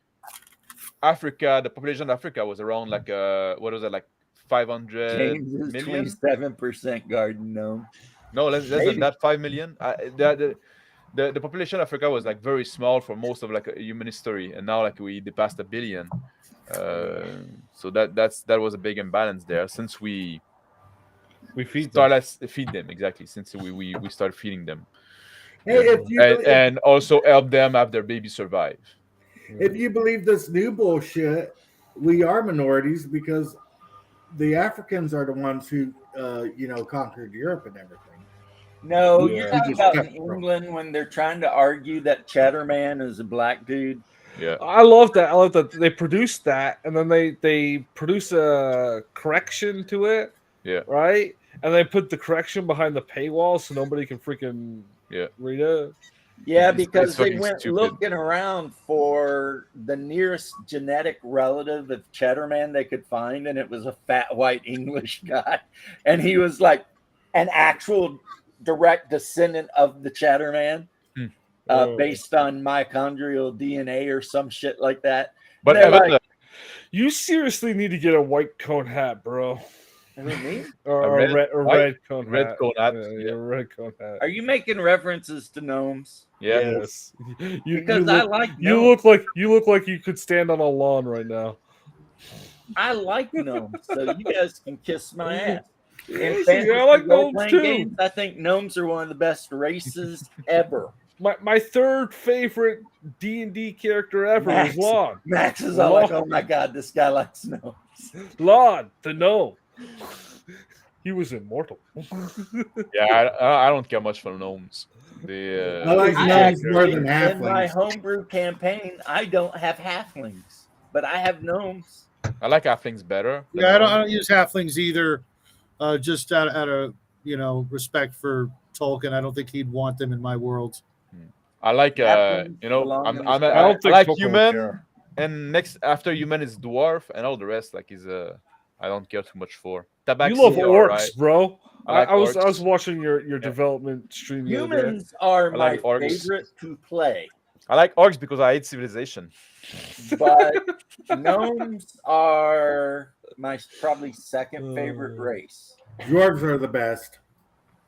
Africa, the population of Africa was around like what was it, like 500 million? 27% garden gnome. No, less than that, 5 million. The population of Africa was like very small for most of like human history, and now like we passed 1 billion. So that was a big imbalance there since we feed them exactly since we started feeding them. Hey, and also help them have their babies survive. If you believe this new bullshit, we are minorities because the Africans are the ones who conquered Europe and everything. No, you're talking about in England when they're trying to argue that Cheddar Man is a black dude. Yeah, I love that. I love that they produced that, and then they produce a correction to it. Yeah, right. And they put the correction behind the paywall so nobody can freaking read it. Yeah, because they went looking around for the nearest genetic relative of Cheddar Man they could find, and it was a fat white English guy, and he was like an actual direct descendant of the Cheddar Man, based on mitochondrial DNA or some shit like that. But you seriously need to get a white cone hat, bro. Me? Or a red cone hat. Red cone hat. Yeah, red cone hat. Are you making references to gnomes? Yes. Because I like gnomes. You look like you could stand on a lawn right now. I like gnomes, so you guys can kiss my ass. And I like gnomes too. Games, I think gnomes are one of the best races ever. My third favorite D&D character ever is Lon. Max is all like, oh my god, this guy likes gnomes. Lon, the gnome. He was immortal. Yeah, I don't care much for gnomes. I like gnomes more than halflings. In my homebrew campaign, I don't have halflings, but I have gnomes. I like halflings better. Yeah, I don't use halflings either. Just out of respect for Tolkien, I don't think he'd want them in my world. I like I like human, and next after human is dwarf, and all the rest like is I don't care too much for. Tabaxi, You love orcs, right? bro. I was orcs. watching your development stream the other day. Humans are I my like orcs. favorite to play, I like orcs because I hate civilization. but gnomes are my probably second favorite race. Dwarves are the best.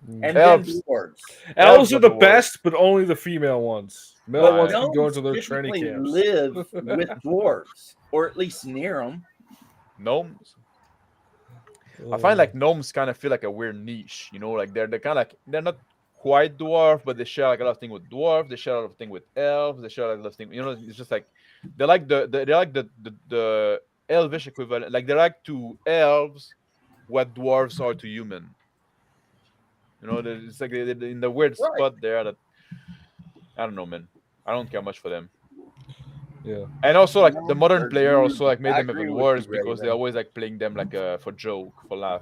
And Elves. then dwarves. Elves are the worst. best, but only the female ones. Male But ones can go gnomes into their training typically camps. live with dwarves, or at least near them. Gnomes. I find like gnomes kind of feel like a weird niche, you know, like they're kind of like they're not quite dwarf, but they share like a lot of things with dwarf. They share a lot of things with elves. They share like a lot of things, you know. It's just like they're like the elvish equivalent. Like they're like to elves what dwarves are to human. You know, it's like they're in the weird spot there that I don't know, man. I don't care much for them. Yeah. And also like the Gnomes modern are player good. also like made I them agree even with worse you, because they're Raven. always like playing them like for joke, for laugh.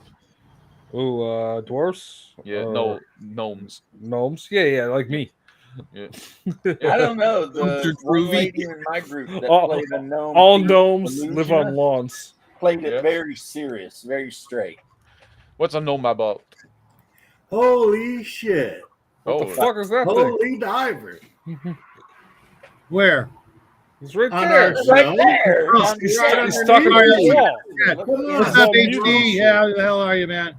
Ooh, dwarfs? Yeah, Or no gnomes. Gnomes? Yeah, like me. Yeah. I don't know. The Mr. one Groovy. lady in my group that All- played a gnome, All thief, gnomes live on illusionist, lawns. played it Yeah. very serious, very straight. What's a gnome about? Holy shit. What the Oh, fuck is that thing? Holy diver. Where? It's right On there. our It's right show. there. Oh, He's Right stuck in underneath the you. wall. Yeah. Come on. What's He's up, on mute. HD? Yeah, how the hell are you, man?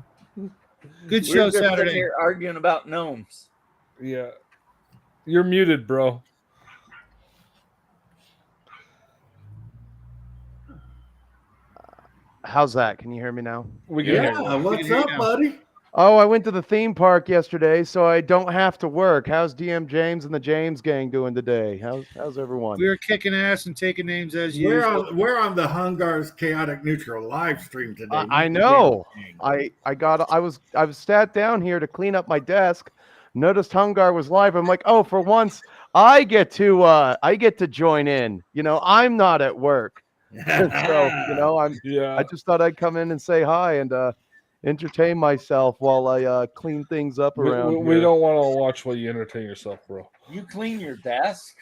Good We show were just sitting Saturday. here arguing about gnomes. Yeah. You're muted, bro. How's that? Can you hear me now? We can hear you. Yeah, what's hear you up, now. buddy? Oh, I went to the theme park yesterday, so I don't have to work. How's DM James and the James gang doing today? How's everyone? We were kicking ass and taking names as usual. We're on the Hungar's Chaotic Neutral live stream today. I know. I was sat down here to clean up my desk. Noticed Hungar was live. I'm like, oh, for once I get to join in. You know, I'm not at work. So, you know, I just thought I'd come in and say hi and entertain myself while I clean things up around we here. don't want to watch while you entertain yourself, bro. You clean your desk?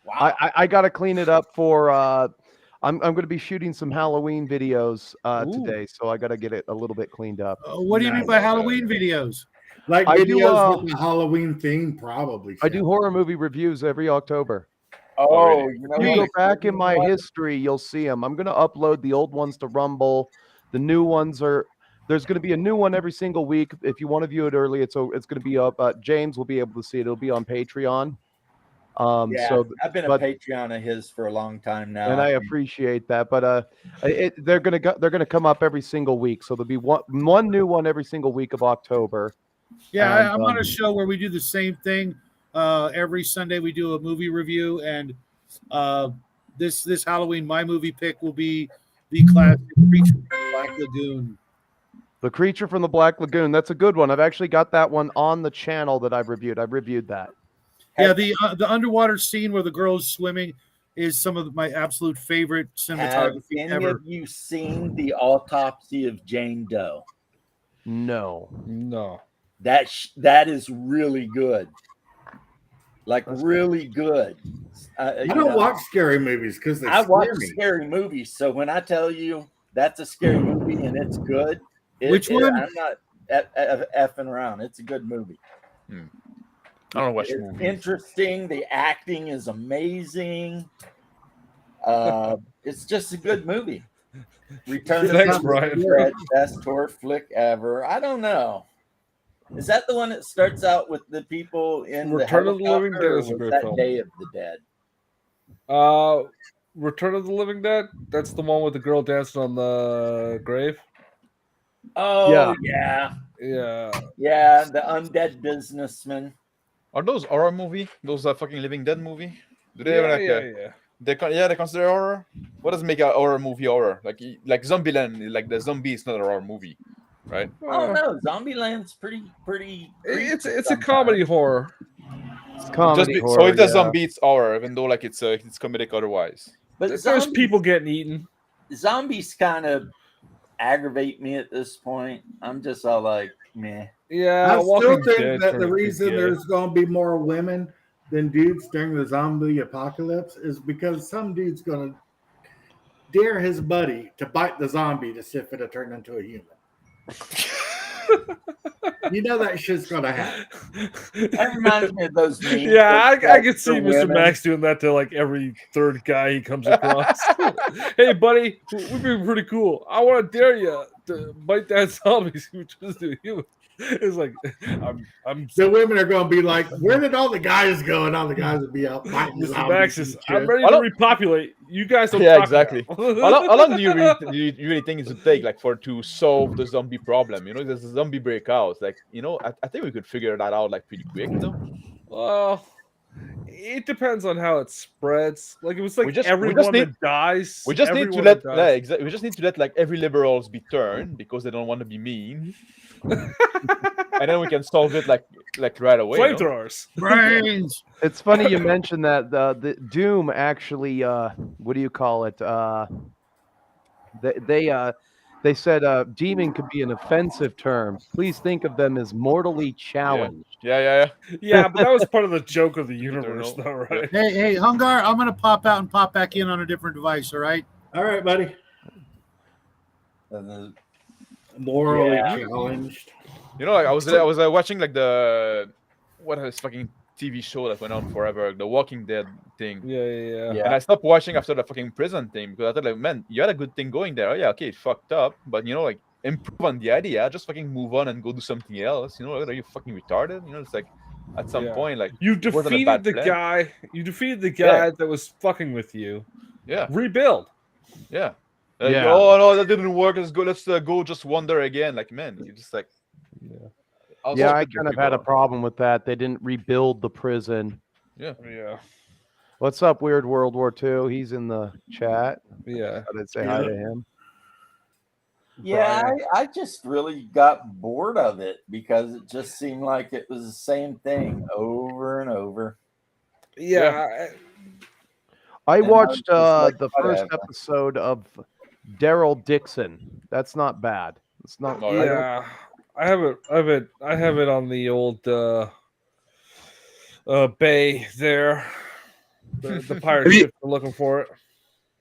Wow. I got to clean it up for I'm going to be shooting some Halloween videos today, so I got to get it a little bit cleaned up. What do you mean by Halloween videos? Like I videos do, with a Halloween theme, probably. I do horror movie reviews every October. Oh, you know, If you what? go back in my history, you'll see them. I'm going to upload the old ones to Rumble. The new ones there's going to be a new one every single week. If you want to view it early, it's going to be up. James will be able to see it. It'll be on Patreon. Yeah, So I've been a Patreon of his for a long time now, and I appreciate that. But they're gonna come up every single week. So there'll be one new one every single week of October. Yeah, And, I'm on a show where we do the same thing. Every Sunday we do a movie review, and this Halloween, my movie pick will be the classic Creature from the Black Lagoon. The Creature from the Black Lagoon. That's a good one. I've actually got that one on the channel that I've reviewed. I've reviewed that. Yeah, the underwater scene where the girl's swimming is some of my absolute favorite Have cinematography any ever. of you seen the autopsy of Jane Doe? No. That is really good. Like really good. I don't watch scary movies because they I watch scare me. scary movies, so when I tell you that's a scary movie and it's good, Which one? I'm not effing around. It's a good movie. I don't watch It's movies. interesting. The acting is amazing. It's just a good movie. Return Thanks, of the Brian. Dead, best horror flick ever. I don't know. Is that the one that starts out with the people in Return the of the Living helicopter, Dead or is a was great that film. Day of the Dead? Return of the Living Dead. That's the one with the girl dancing on the grave. Oh Yeah. yeah. The undead businessman. Are those horror movie? Those fucking Living Dead movie? Do they have like they consider horror? What does make a horror movie horror? Like Zombieland, like the zombie is not a horror movie, right? Oh no, Zombieland's pretty. It's a comedy horror. It's comedy horror. So if the yeah. zombie, it's horror, even though like it's comedic otherwise. But There's zombies, people getting eaten. zombies kind of aggravate me at this point. I'm just all like, meh. Yeah, I still Walking think Dead that turned the a big reason gay. there's going to be more women than dudes during the zombie apocalypse is because some dude's going to dare his buddy to bite the zombie to see if it'll turn into a human. You know that shit's gonna happen. That reminds me of those memes. Yeah, I could see for Mr. women. Max doing that to like every third guy he comes across. Hey, buddy, we've been pretty cool. I want to dare you to bite that zombie. See what you do. You. It's like I'm. The women are going to be like, "Where did all the guys go?" And all the guys will be out fighting Mr. zombies. Max and is, shit. I'm ready to repopulate. You guys don't Yeah, talk exactly. now. How long do you really think it would take, like, to solve the zombie problem? You know, there's a zombie breakouts. Like, you know, I think we could figure that out like pretty quick, though. Well, it depends on how it spreads. Like, it was like We just everyone need- that dies. We just need to everyone let that dies. we just need to let like every liberals be turned because they don't want to be mean, and then we can solve it like right away. You know? Flamethrowers. Brains. It's funny you mentioned that the Doom actually what do you call it? They said demon could be an offensive term. Please think of them as mortally challenged. Yeah. Yeah, but that was part of the joke of the universe, though, right? Hey, Hungar, I'm gonna pop out and pop back in on a different device. All right. All right, buddy. Morally challenged. You know, like I was watching like what is fucking TV show that went on forever, the Walking Dead thing. Yeah. And I stopped watching after the fucking prison thing because I thought, like, man, you had a good thing going there. Oh yeah, okay, it fucked up, but you know, like, improve on the idea. Just fucking move on and go do something else. You know, like, are you fucking retarded? You know, it's like at some point, like, you it wasn't a defeated bad the plan. guy. You defeated the guy that was fucking with you. Yeah. Rebuild. Yeah. Yeah. Oh no, that didn't work. Let's go just wander again. Like, man, you just like. Yeah, I kind of had a problem with that. They didn't rebuild the prison. Yeah. What's up, Weird World War II? He's in the chat. Yeah. I'd say hi to him. Yeah, I just really got bored of it because it just seemed like it was the same thing over and over. Yeah. I And watched I was just like, the first whatever. episode of Daryl Dixon. That's not bad. It's not. Yeah. I have it on the old bay there. The pirate ship are looking for it.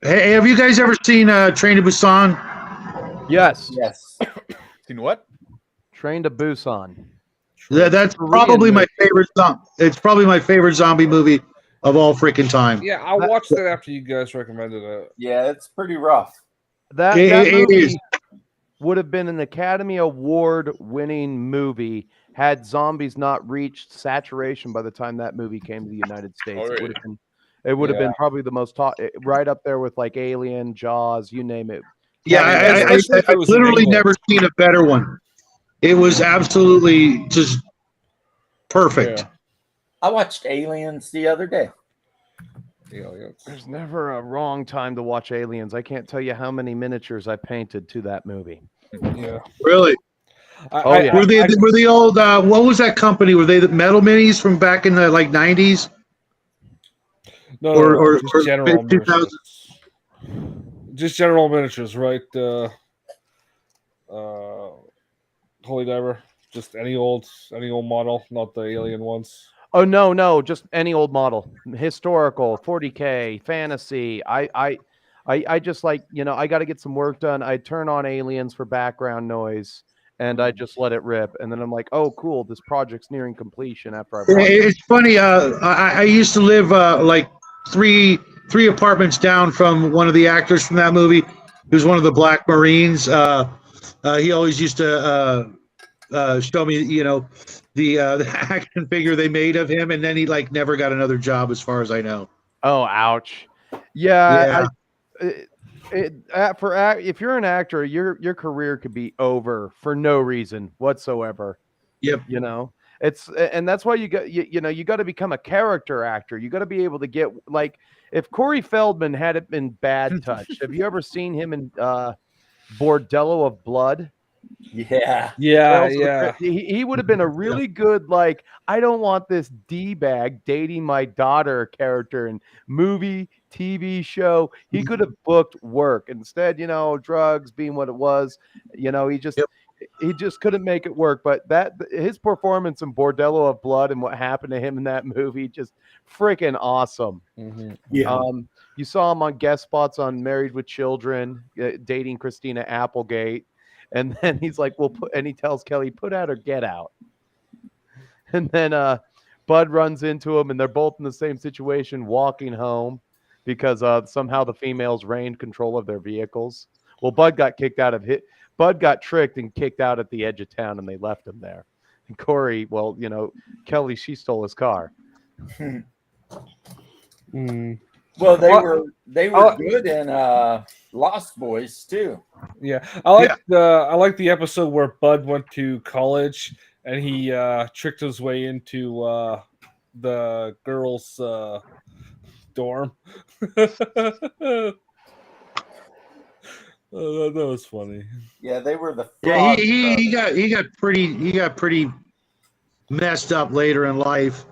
Hey, have you guys ever seen Train to Busan? Yes. Seen what? Train to Busan. That's probably my favorite. It's probably my favorite zombie movie of all freaking time. Yeah, I watched it after you guys recommended it. Yeah, it's pretty rough. That It movie is. would have been an Academy Award winning movie had zombies not reached saturation by the time that movie came to the United States. It would have been probably the most right up there with like Alien, Jaws, you name it. Yeah, I've literally never seen a better one. It was absolutely just perfect. Yeah. I watched Aliens the other day. There's never a wrong time to watch Aliens. I can't tell you how many miniatures I painted to that movie. Yeah. Really? Yeah. Were the old what was that company? Were they the Metal Minis from back in the like 90s? No, or just general 2000s? miniatures. Just general miniatures, right? Holy Diver. Just any old model, not the alien ones. Oh no, just any old model, historical, 40K, fantasy. I just like, you know, I got to get some work done. I turn on Aliens for background noise, and I just let it rip. And then I'm like, oh, cool, this project's nearing completion after I. It's funny. I used to live like three apartments down from one of the actors from that movie. He was one of the Black Marines. He always used to show me, you know, the action figure they made of him, and then he like never got another job, as far as I know. Oh, ouch. Yeah. If you're an actor, your career could be over for no reason whatsoever. Yep. You know, and that's why you got you got to become a character actor. You got to be able to get, like, if Corey Feldman had it been Bad Touch. Have you ever seen him in Bordello of Blood? Yeah. He would have been a really good, like, I don't want this D-bag dating my daughter character in movie, TV show. He could have booked work. Instead, you know, drugs being what it was, you know, he just couldn't make it work. But his performance in Bordello of Blood and what happened to him in that movie, just freaking awesome. Mm-hmm. Yeah. You saw him on guest spots on Married with Children, dating Christina Applegate. And then he's like, and he tells Kelly, put out or get out. And then Bud runs into him, and they're both in the same situation, walking home because somehow the females reigned control of their vehicles. Well, Bud got tricked and kicked out at the edge of town, and they left him there. And Corey, well, Kelly, she stole his car. Well, they were good in Lost Boys too. Yeah, I like the episode where Bud went to college and he tricked his way into the girls' dorm. That was funny. Yeah, they were the. Yeah, he got pretty messed up later in life.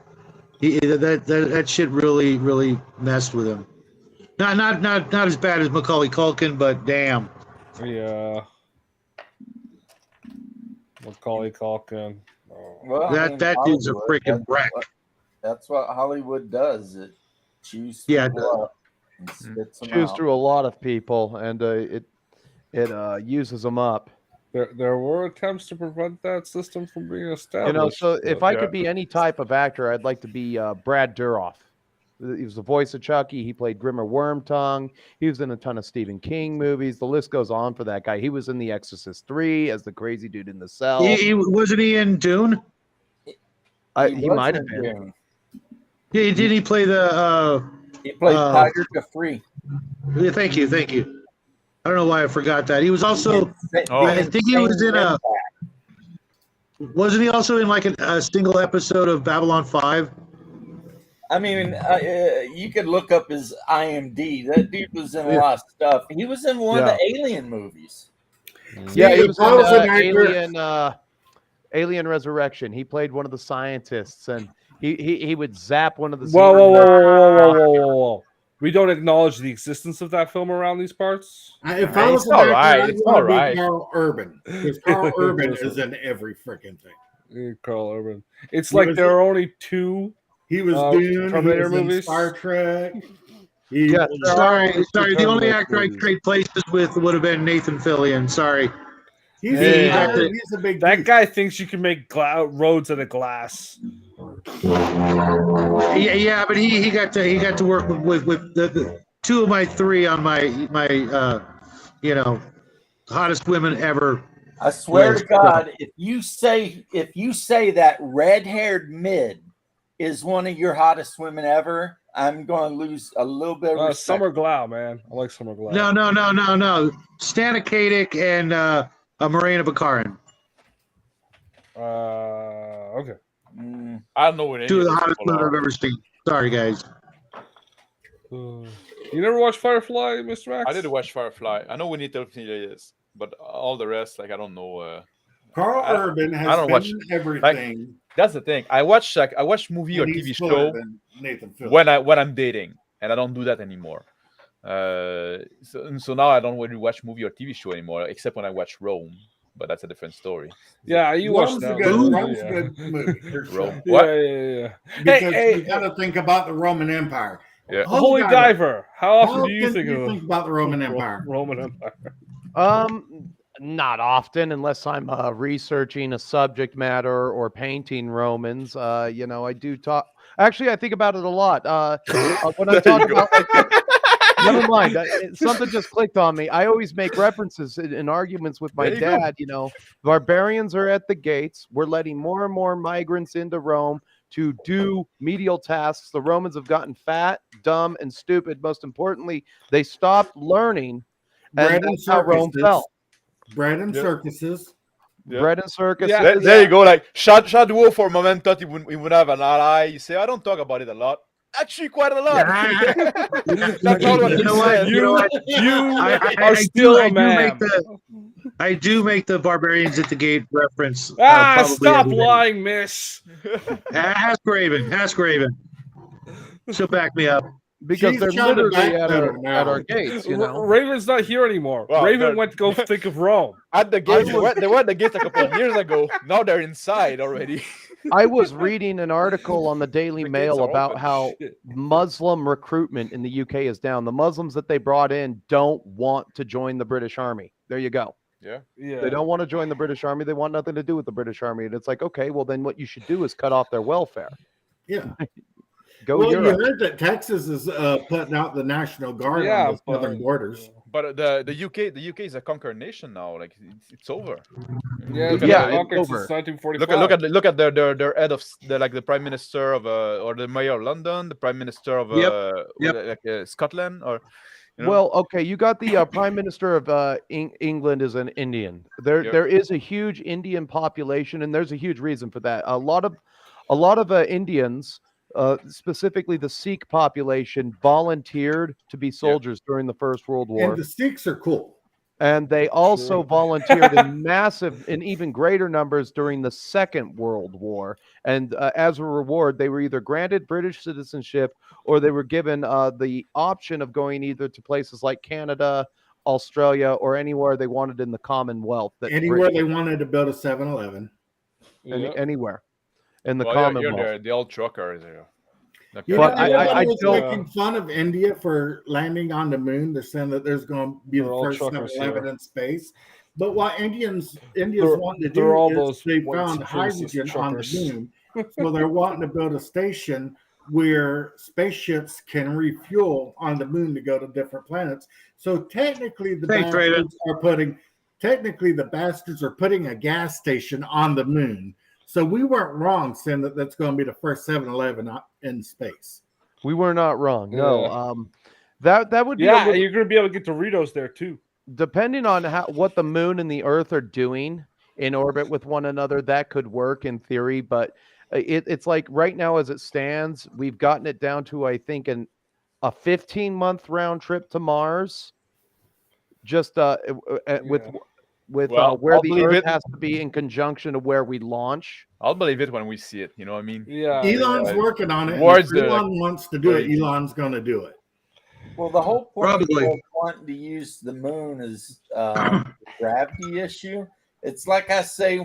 That shit really messed with him. Not as bad as Macaulay Culkin, but damn. Yeah. Macaulay Culkin. Oh. Well, that dude's a freaking wreck. That's what Hollywood does. It chews up and spits them chews out. through a lot of people, and it uses them up. There were attempts to prevent that system from being established. So if I could be any type of actor, I'd like to be Brad Dourif. He was the voice of Chucky. He played Grimmer Wormtongue. He was in a ton of Stephen King movies. The list goes on for that guy. He was in The Exorcist 3 as the crazy dude in the cell. Wasn't he in Dune? He might have been. Dune. Yeah, did he play the? He played Tiger Jafree. Yeah, thank you. I don't know why I forgot that. He was also. I think he was in a. Wasn't he also in like a single episode of Babylon 5? I mean, you could look up his IMDb. That dude was in a lot of stuff. He was in one of the Alien movies. Yeah, he was in Alien Resurrection. He played one of the scientists, and he would zap one of the. Whoa. We don't acknowledge the existence of that film around these parts. If I was It's all right. It's all right. Carl Urban, because Carl Urban is in every freaking thing. Carl Urban. It's like there are only two. He was Dune. Terminator he was movies. In Star Trek. Sorry. The only actor I trade places with would have been Nathan Fillion. Sorry. He's a big. That guy thinks you can make roads out of glass. Yeah, but he got to work with the two of my three on my hottest women ever. I swear to God, if you say that red-haired mid is one of your hottest women ever, I'm going to lose a little bit of respect. Summer Glau, man. I like Summer Glau. No. Stana Katic and Marina Bakarin. Okay. I don't know what two of the hottest women I've ever seen. Sorry, guys. You never watched Firefly, Mr. Max? I did watch Firefly. I know we need to is, but all the rest, I don't know. Carl Urban has been in everything. That's the thing. I watch movie or TV show when I'm dating, and I don't do that anymore. So now I don't really watch movie or TV show anymore, except when I watch Rome. But that's a different story. Yeah, you watched that. Rome's a good movie. Rome. Yeah. Because you got to think about the Roman Empire. Yeah. Holy Diver. How often do you think about the Roman Empire? Roman Empire. Not often, unless I'm researching a subject matter or painting Romans. I do talk. Actually, I think about it a lot. When I talk about, never mind. Something just clicked on me. I always make references in arguments with my dad. Barbarians are at the gates. We're letting more and more migrants into Rome to do menial tasks. The Romans have gotten fat, dumb, and stupid. Most importantly, they stopped learning, and that's how Rome fell. Bread and circuses. Bread and circuses. Yeah. There you go. Like Shadwo for a moment thought he would have an ally. You say, I don't talk about it a lot. Actually, quite a lot. That's all what you know what? You are still a man. I do make the Barbarians at the Gate reference. Stop lying, miss. Ask Raven. She'll back me up. Because they're literally at our gates, Raven's not here anymore. Well, Raven went to go think of Rome. At the gates, they were at the gates a couple of years ago. Now they're inside already. I was reading an article on the Daily Mail about how Muslim recruitment in the UK is down. The Muslims that they brought in don't want to join the British Army. There you go. Yeah. They don't want to join the British Army. They want nothing to do with the British Army. And it's like, okay, well, then what you should do is cut off their welfare. Yeah. Go well, Europe. you heard that Texas is putting out the National Guard on the southern borders. But the UK is a conquered nation now. Like it's over. Yeah, Look it's at conquered since 1945. Look at their head of the prime minister of or the mayor of London, the prime minister of Scotland, or. You know? Well, okay, you got the Prime Minister of England is an Indian. There is a huge Indian population, and there's a huge reason for that. A lot of Indians, specifically the Sikh population, volunteered to be soldiers during the First World War. And the Sikhs are cool. And they also volunteered in even greater numbers during the Second World War. And as a reward, they were either granted British citizenship or they were given the option of going either to places like Canada, Australia, or anywhere they wanted in the Commonwealth. Anywhere they wanted to build a 7-Eleven. Anywhere in the Commonwealth. The old truckers. But I was making fun of India for landing on the moon. They're saying that there's going to be the first 7-Eleven in space. But what India's wanting to do is they found hydrogen on the moon. So they're wanting to build a station where spaceships can refuel on the moon to go to different planets. So technically the bastards are putting a gas station on the moon. So we weren't wrong saying that that's going to be the first 7-Eleven in space. We were not wrong. No, that would be. Yeah, you're going to be able to get Doritos there too. Depending on what the moon and the Earth are doing in orbit with one another, that could work in theory. But it's like right now, as it stands, we've gotten it down to I think a 15-month round trip to Mars. Just with where the Earth has to be in conjunction to where we launch. I'll believe it when we see it. You know what I mean? Yeah. Elon's working on it. If Elon wants to do it, Elon's going to do it. Well, the whole point of wanting to use the moon is the gravity issue. It's like I say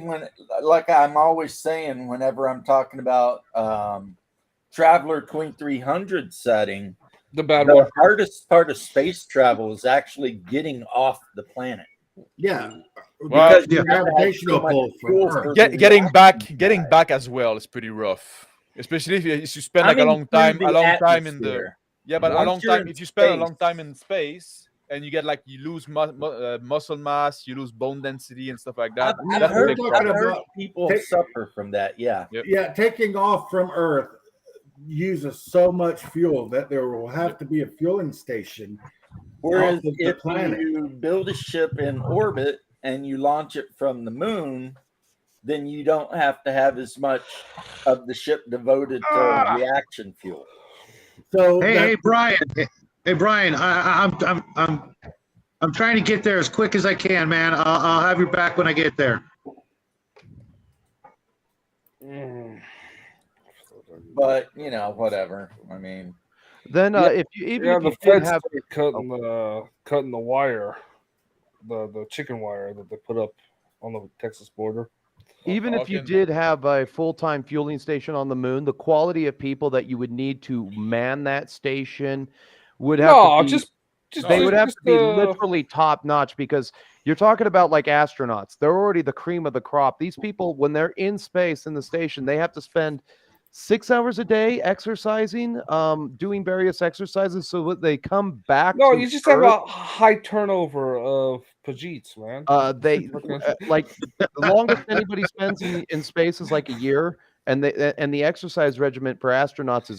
like I'm always saying whenever I'm talking about Traveler 2300 setting, the hardest part of space travel is actually getting off the planet. Yeah. Well, gravitational pull from getting back as well is pretty rough, especially if you spend like a long time in the if you spend a long time in space and you get you lose muscle mass, you lose bone density and stuff like that. I've heard people suffer from that. Yeah. Yeah, taking off from Earth uses so much fuel that there will have to be a fueling station. Whereas if you build a ship in orbit and you launch it from the moon, then you don't have to have as much of the ship devoted to reaction fuel. So hey Brian, I'm trying to get there as quick as I can, man. I'll have your back when I get there. But whatever. I mean. Then if you the feds cutting the wire, the chicken wire that they put up on the Texas border. Even if you did have a full-time fueling station on the moon, the quality of people that you would need to man that station would have to be literally top-notch, because you're talking about like astronauts. They're already the cream of the crop. These people, when they're in space in the station, they have to spend 6 hours a day exercising, doing various exercises, so that they come back. No, you just have a high turnover of Pajeets, man. They like the longest anybody spends in space is like a year, and the exercise regimen for astronauts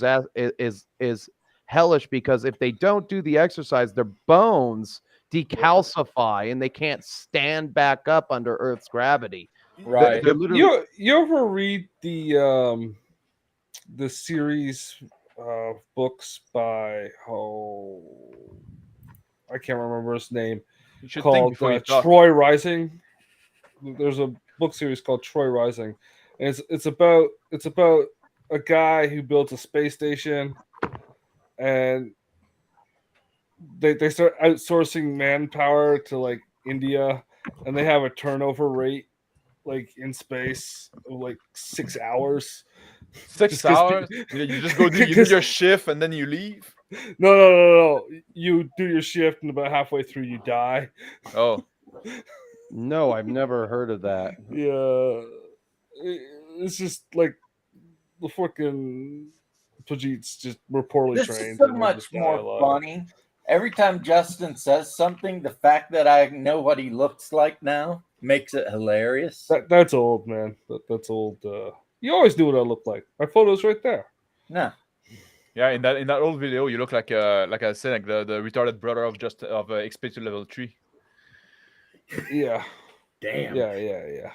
is hellish, because if they don't do the exercise, their bones decalcify and they can't stand back up under Earth's gravity. Right. You ever read the series of books by I can't remember his name, called Troy Rising? There's a book series called Troy Rising, and it's about a guy who builds a space station, and they start outsourcing manpower to like India, and they have a turnover rate like in space of like 6 hours. 6 hours? You just go do your shift and then you leave? No. You do your shift and about halfway through you die. Oh. No, I've never heard of that. Yeah, it's just like the fucking Pajits just were poorly This trained. is so and they much just more dialogue. funny. Every time Justin says something, the fact that I know what he looks like now makes it hilarious. That's old, man. That's old. You always knew what I looked like. My photo's right there. No. Yeah, in that old video, you look like I said, like the retarded brother of Expedition Level 3. Yeah. Damn. Yeah.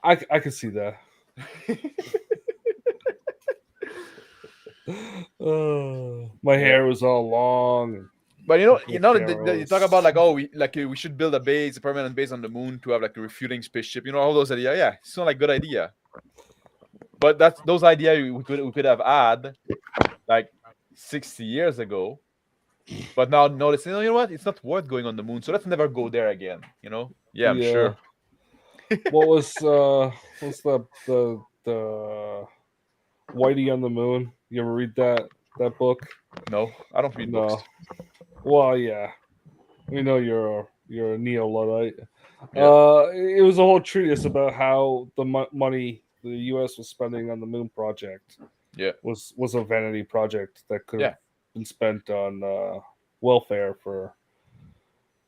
I can see that. My hair was all long. But you talk about like, oh, we should build a permanent base on the moon to have like a refueling spaceship. You know, all those ideas. Yeah, it's not like good idea. But those ideas we could have had like 60 years ago. But now noticing, you know what? It's not worth going on the moon, so let's never go there again. You know? Yeah, I'm sure. What was the Whitey on the Moon? You ever read that book? No, I don't read books. Well, yeah, we know you're a neo-Luddite. Yeah. It was a whole treatise about how the money the U.S. was spending on the moon project, was a vanity project that could have been spent on welfare for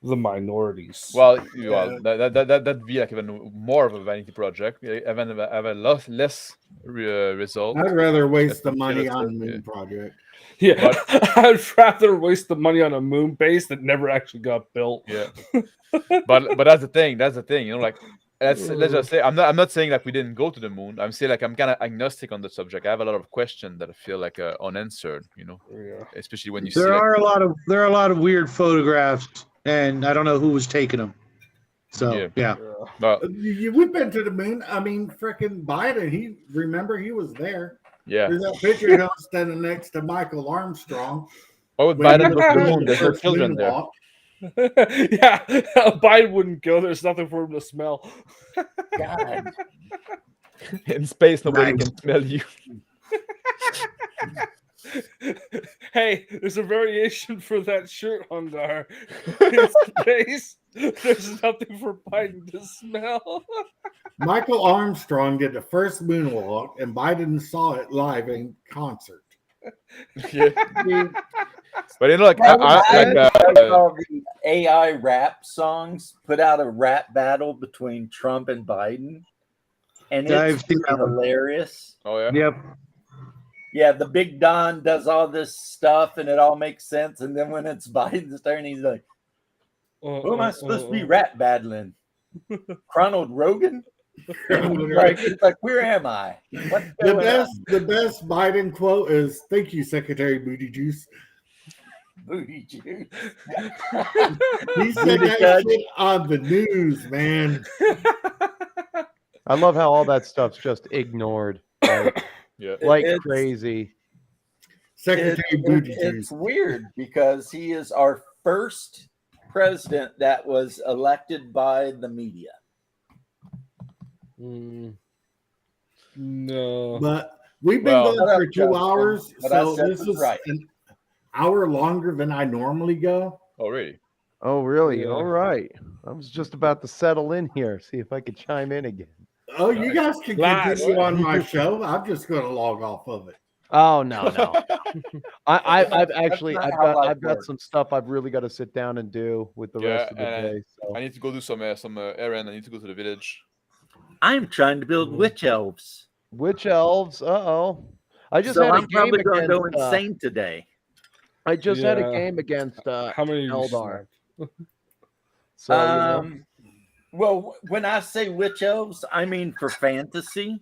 the minorities. Well, that'd be like even more of a vanity project. Even have a lot less result. I'd rather waste the money on the moon project. Yeah, but I'd rather waste the money on a moon base that never actually got built. Yeah, but that's the thing. You know, like let's just say I'm not saying like we didn't go to the moon. I'm saying like I'm kind of agnostic on the subject. I have a lot of questions that I feel like unanswered. You know, especially when you see there are a lot of weird photographs, and I don't know who was taking them. So yeah. Well, we've been to the moon. I mean, freaking Biden. He was there. Yeah. There's that picture of him standing next to Michael Armstrong. Why would Biden go to the moon? There's no children there. Yeah, Biden wouldn't go. There's nothing for him to smell. God. In space, nobody can smell you. Hey, there's a variation for that shirt, Hungar. In space, there's nothing for Biden to smell. Michael Armstrong did the first moonwalk, and Biden saw it live in concert. Yeah. But you know, like all the AI rap songs put out a rap battle between Trump and Biden, and it's hilarious. Oh yeah. Yep. Yeah, the Big Don does all this stuff, and it all makes sense. And then when it's Biden's turn, he's like, "Who am I supposed to be rap battling? Ronald Rogan?" It's like, where am I? What's going on? The best Biden quote is, "Thank you, Secretary Booty Juice." Booty Juice. He said that shit on the news, man. I love how all that stuff's just ignored. Like It's crazy. Secretary Booty Juice. It's weird because he is our first president that was elected by the media. No. But we've been going for 2 hours, so this is an hour longer than I normally go. Oh, really? Oh, really? Yeah. All right. I was just about to settle in here, see if I could chime in again. Oh, you guys can continue on my show. I'm just going to log off of it. Oh no. I've got some stuff I've really got to sit down and do with the rest of the day. So. I need to go do some errand. I need to go to the village. I'm trying to build witch elves. Witch elves. I just had a game probably going to against, go insane today. I just had a game against how many Eldar. So well, when I say witch elves, I mean for fantasy.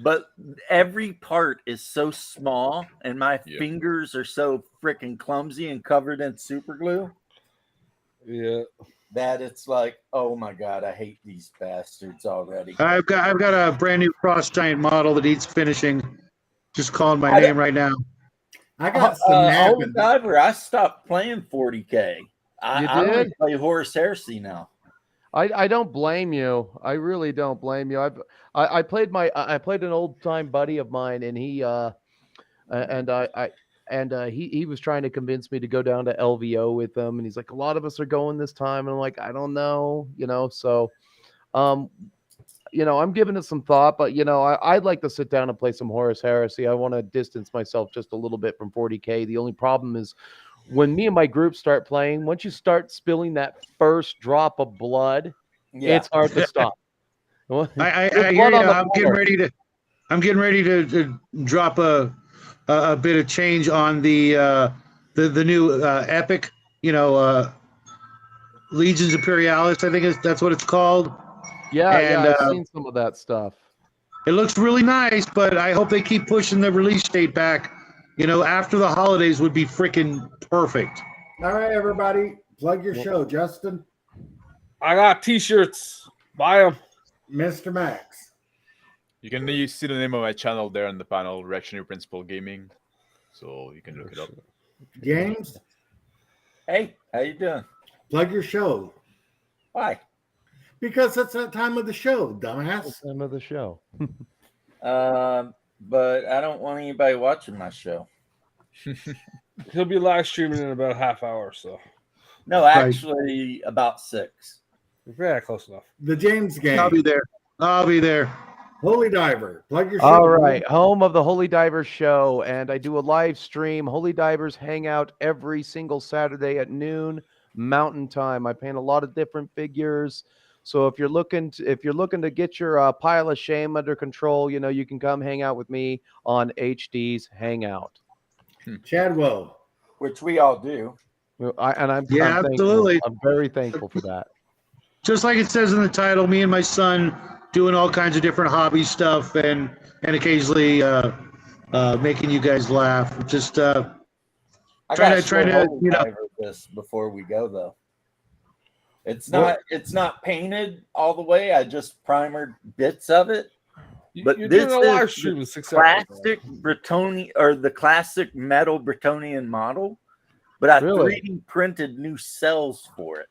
But every part is so small, and my fingers are so freaking clumsy and covered in super glue. Yeah, that it's like, oh my god, I hate these bastards already. I've got a brand new cross giant model that needs finishing. Just calling my name right now. I got some Diver. I stopped playing 40K. I did? play Horus Heresy now. I don't blame you. I really don't blame you. I played an old time buddy of mine, and he I he was trying to convince me to go down to LVO with him, and he's like, a lot of us are going this time, and I'm like, I don't know, so I'm giving it some thought, but I'd like to sit down and play some Horus Heresy. I want to distance myself just a little bit from 40K. The only problem is when me and my group start playing, once you start spilling that first drop of blood, it's hard to stop. I hear you. I'm getting ready to drop a bit of change on the new epic, Legions Imperialis. I think that's what it's called. Yeah, I've seen some of that stuff. It looks really nice, but I hope they keep pushing the release date back. After the holidays would be freaking perfect. All right, everybody, plug your show, Justin. I got T-shirts. Buy them, Mr. Max. You can see the name of my channel there in the panel, Reactionary Principle Gaming, so you can look it up. James. Hey, how you doing? Plug your show. Why? Because it's that time of the show, dumbass. It's the time of the show. But I don't want anybody watching my show. He'll be live streaming in about a half hour or so. No, actually, about 6. Yeah, close enough. The James Game. I'll be there. Holy Diver. Plug your show. All right. Home of the Holy Divers show. And I do a live stream. Holy Divers hang out every single Saturday at noon Mountain Time. I paint a lot of different figures. So if you're looking to get your pile of shame under control, you can come hang out with me on HD's Hangout. Chadwell. Which we all do. I'm absolutely. I'm very thankful for that. Just like it says in the title, me and my son doing all kinds of different hobby stuff and occasionally making you guys laugh. Just trying to this before we go though. It's not painted all the way. I just primered bits of it. But You're this doing a live stream in 6 hours. Classic Bretonnian or the classic metal Bretonnian model, but I 3D printed new cells for it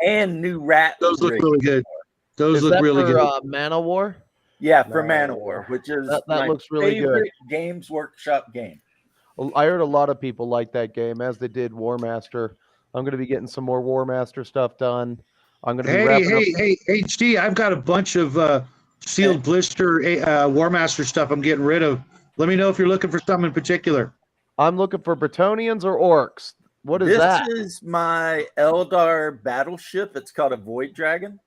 and new rat. Those look really good. Those look really good. Mana War? Yeah, for Mana War, which is that my looks really good. favorite Games Workshop game. I heard a lot of people like that game, as they did War Master. I'm going to be getting some more War Master stuff done. I'm going to be wrapping up. Hey, HD, I've got a bunch of sealed blister War Master stuff I'm getting rid of. Let me know if you're looking for something in particular. I'm looking for Bretonians or Orcs. What is that? This is my Eldar battleship. It's called a Void Dragon.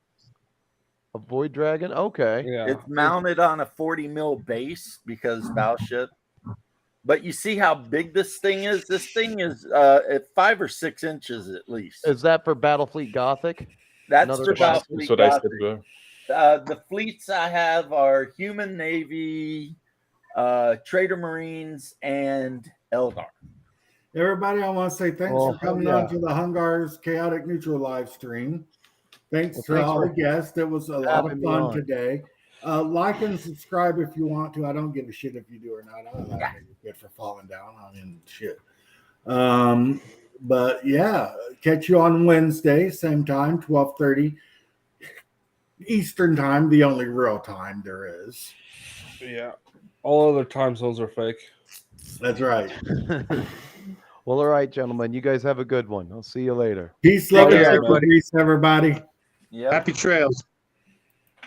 A Void Dragon? Okay. Yeah. It's mounted on a 40 mil base because battleship. But you see how big this thing is? This thing is at 5 or 6 inches at least. Is that for Battlefleet Gothic? That's for Battlefleet what Gothic. I said. The fleets I have are Human Navy, Trader Marines, and Eldar. Everybody, I want to say thanks for coming on to the Hungar's Chaotic Neutral live stream. Thanks to all the guests. It was a lot of fun today. Like and subscribe if you want to. I don't give a shit if you do or not. I don't think you're good for falling down. I mean, shit. But yeah, catch you on Wednesday, same time, 12:30 Eastern time, the only real time there is. Yeah. All other time zones are fake. That's right. Well, all right, gentlemen. You guys have a good one. I'll see you later. Peace, love, and peace, everybody. Yep. Happy trails.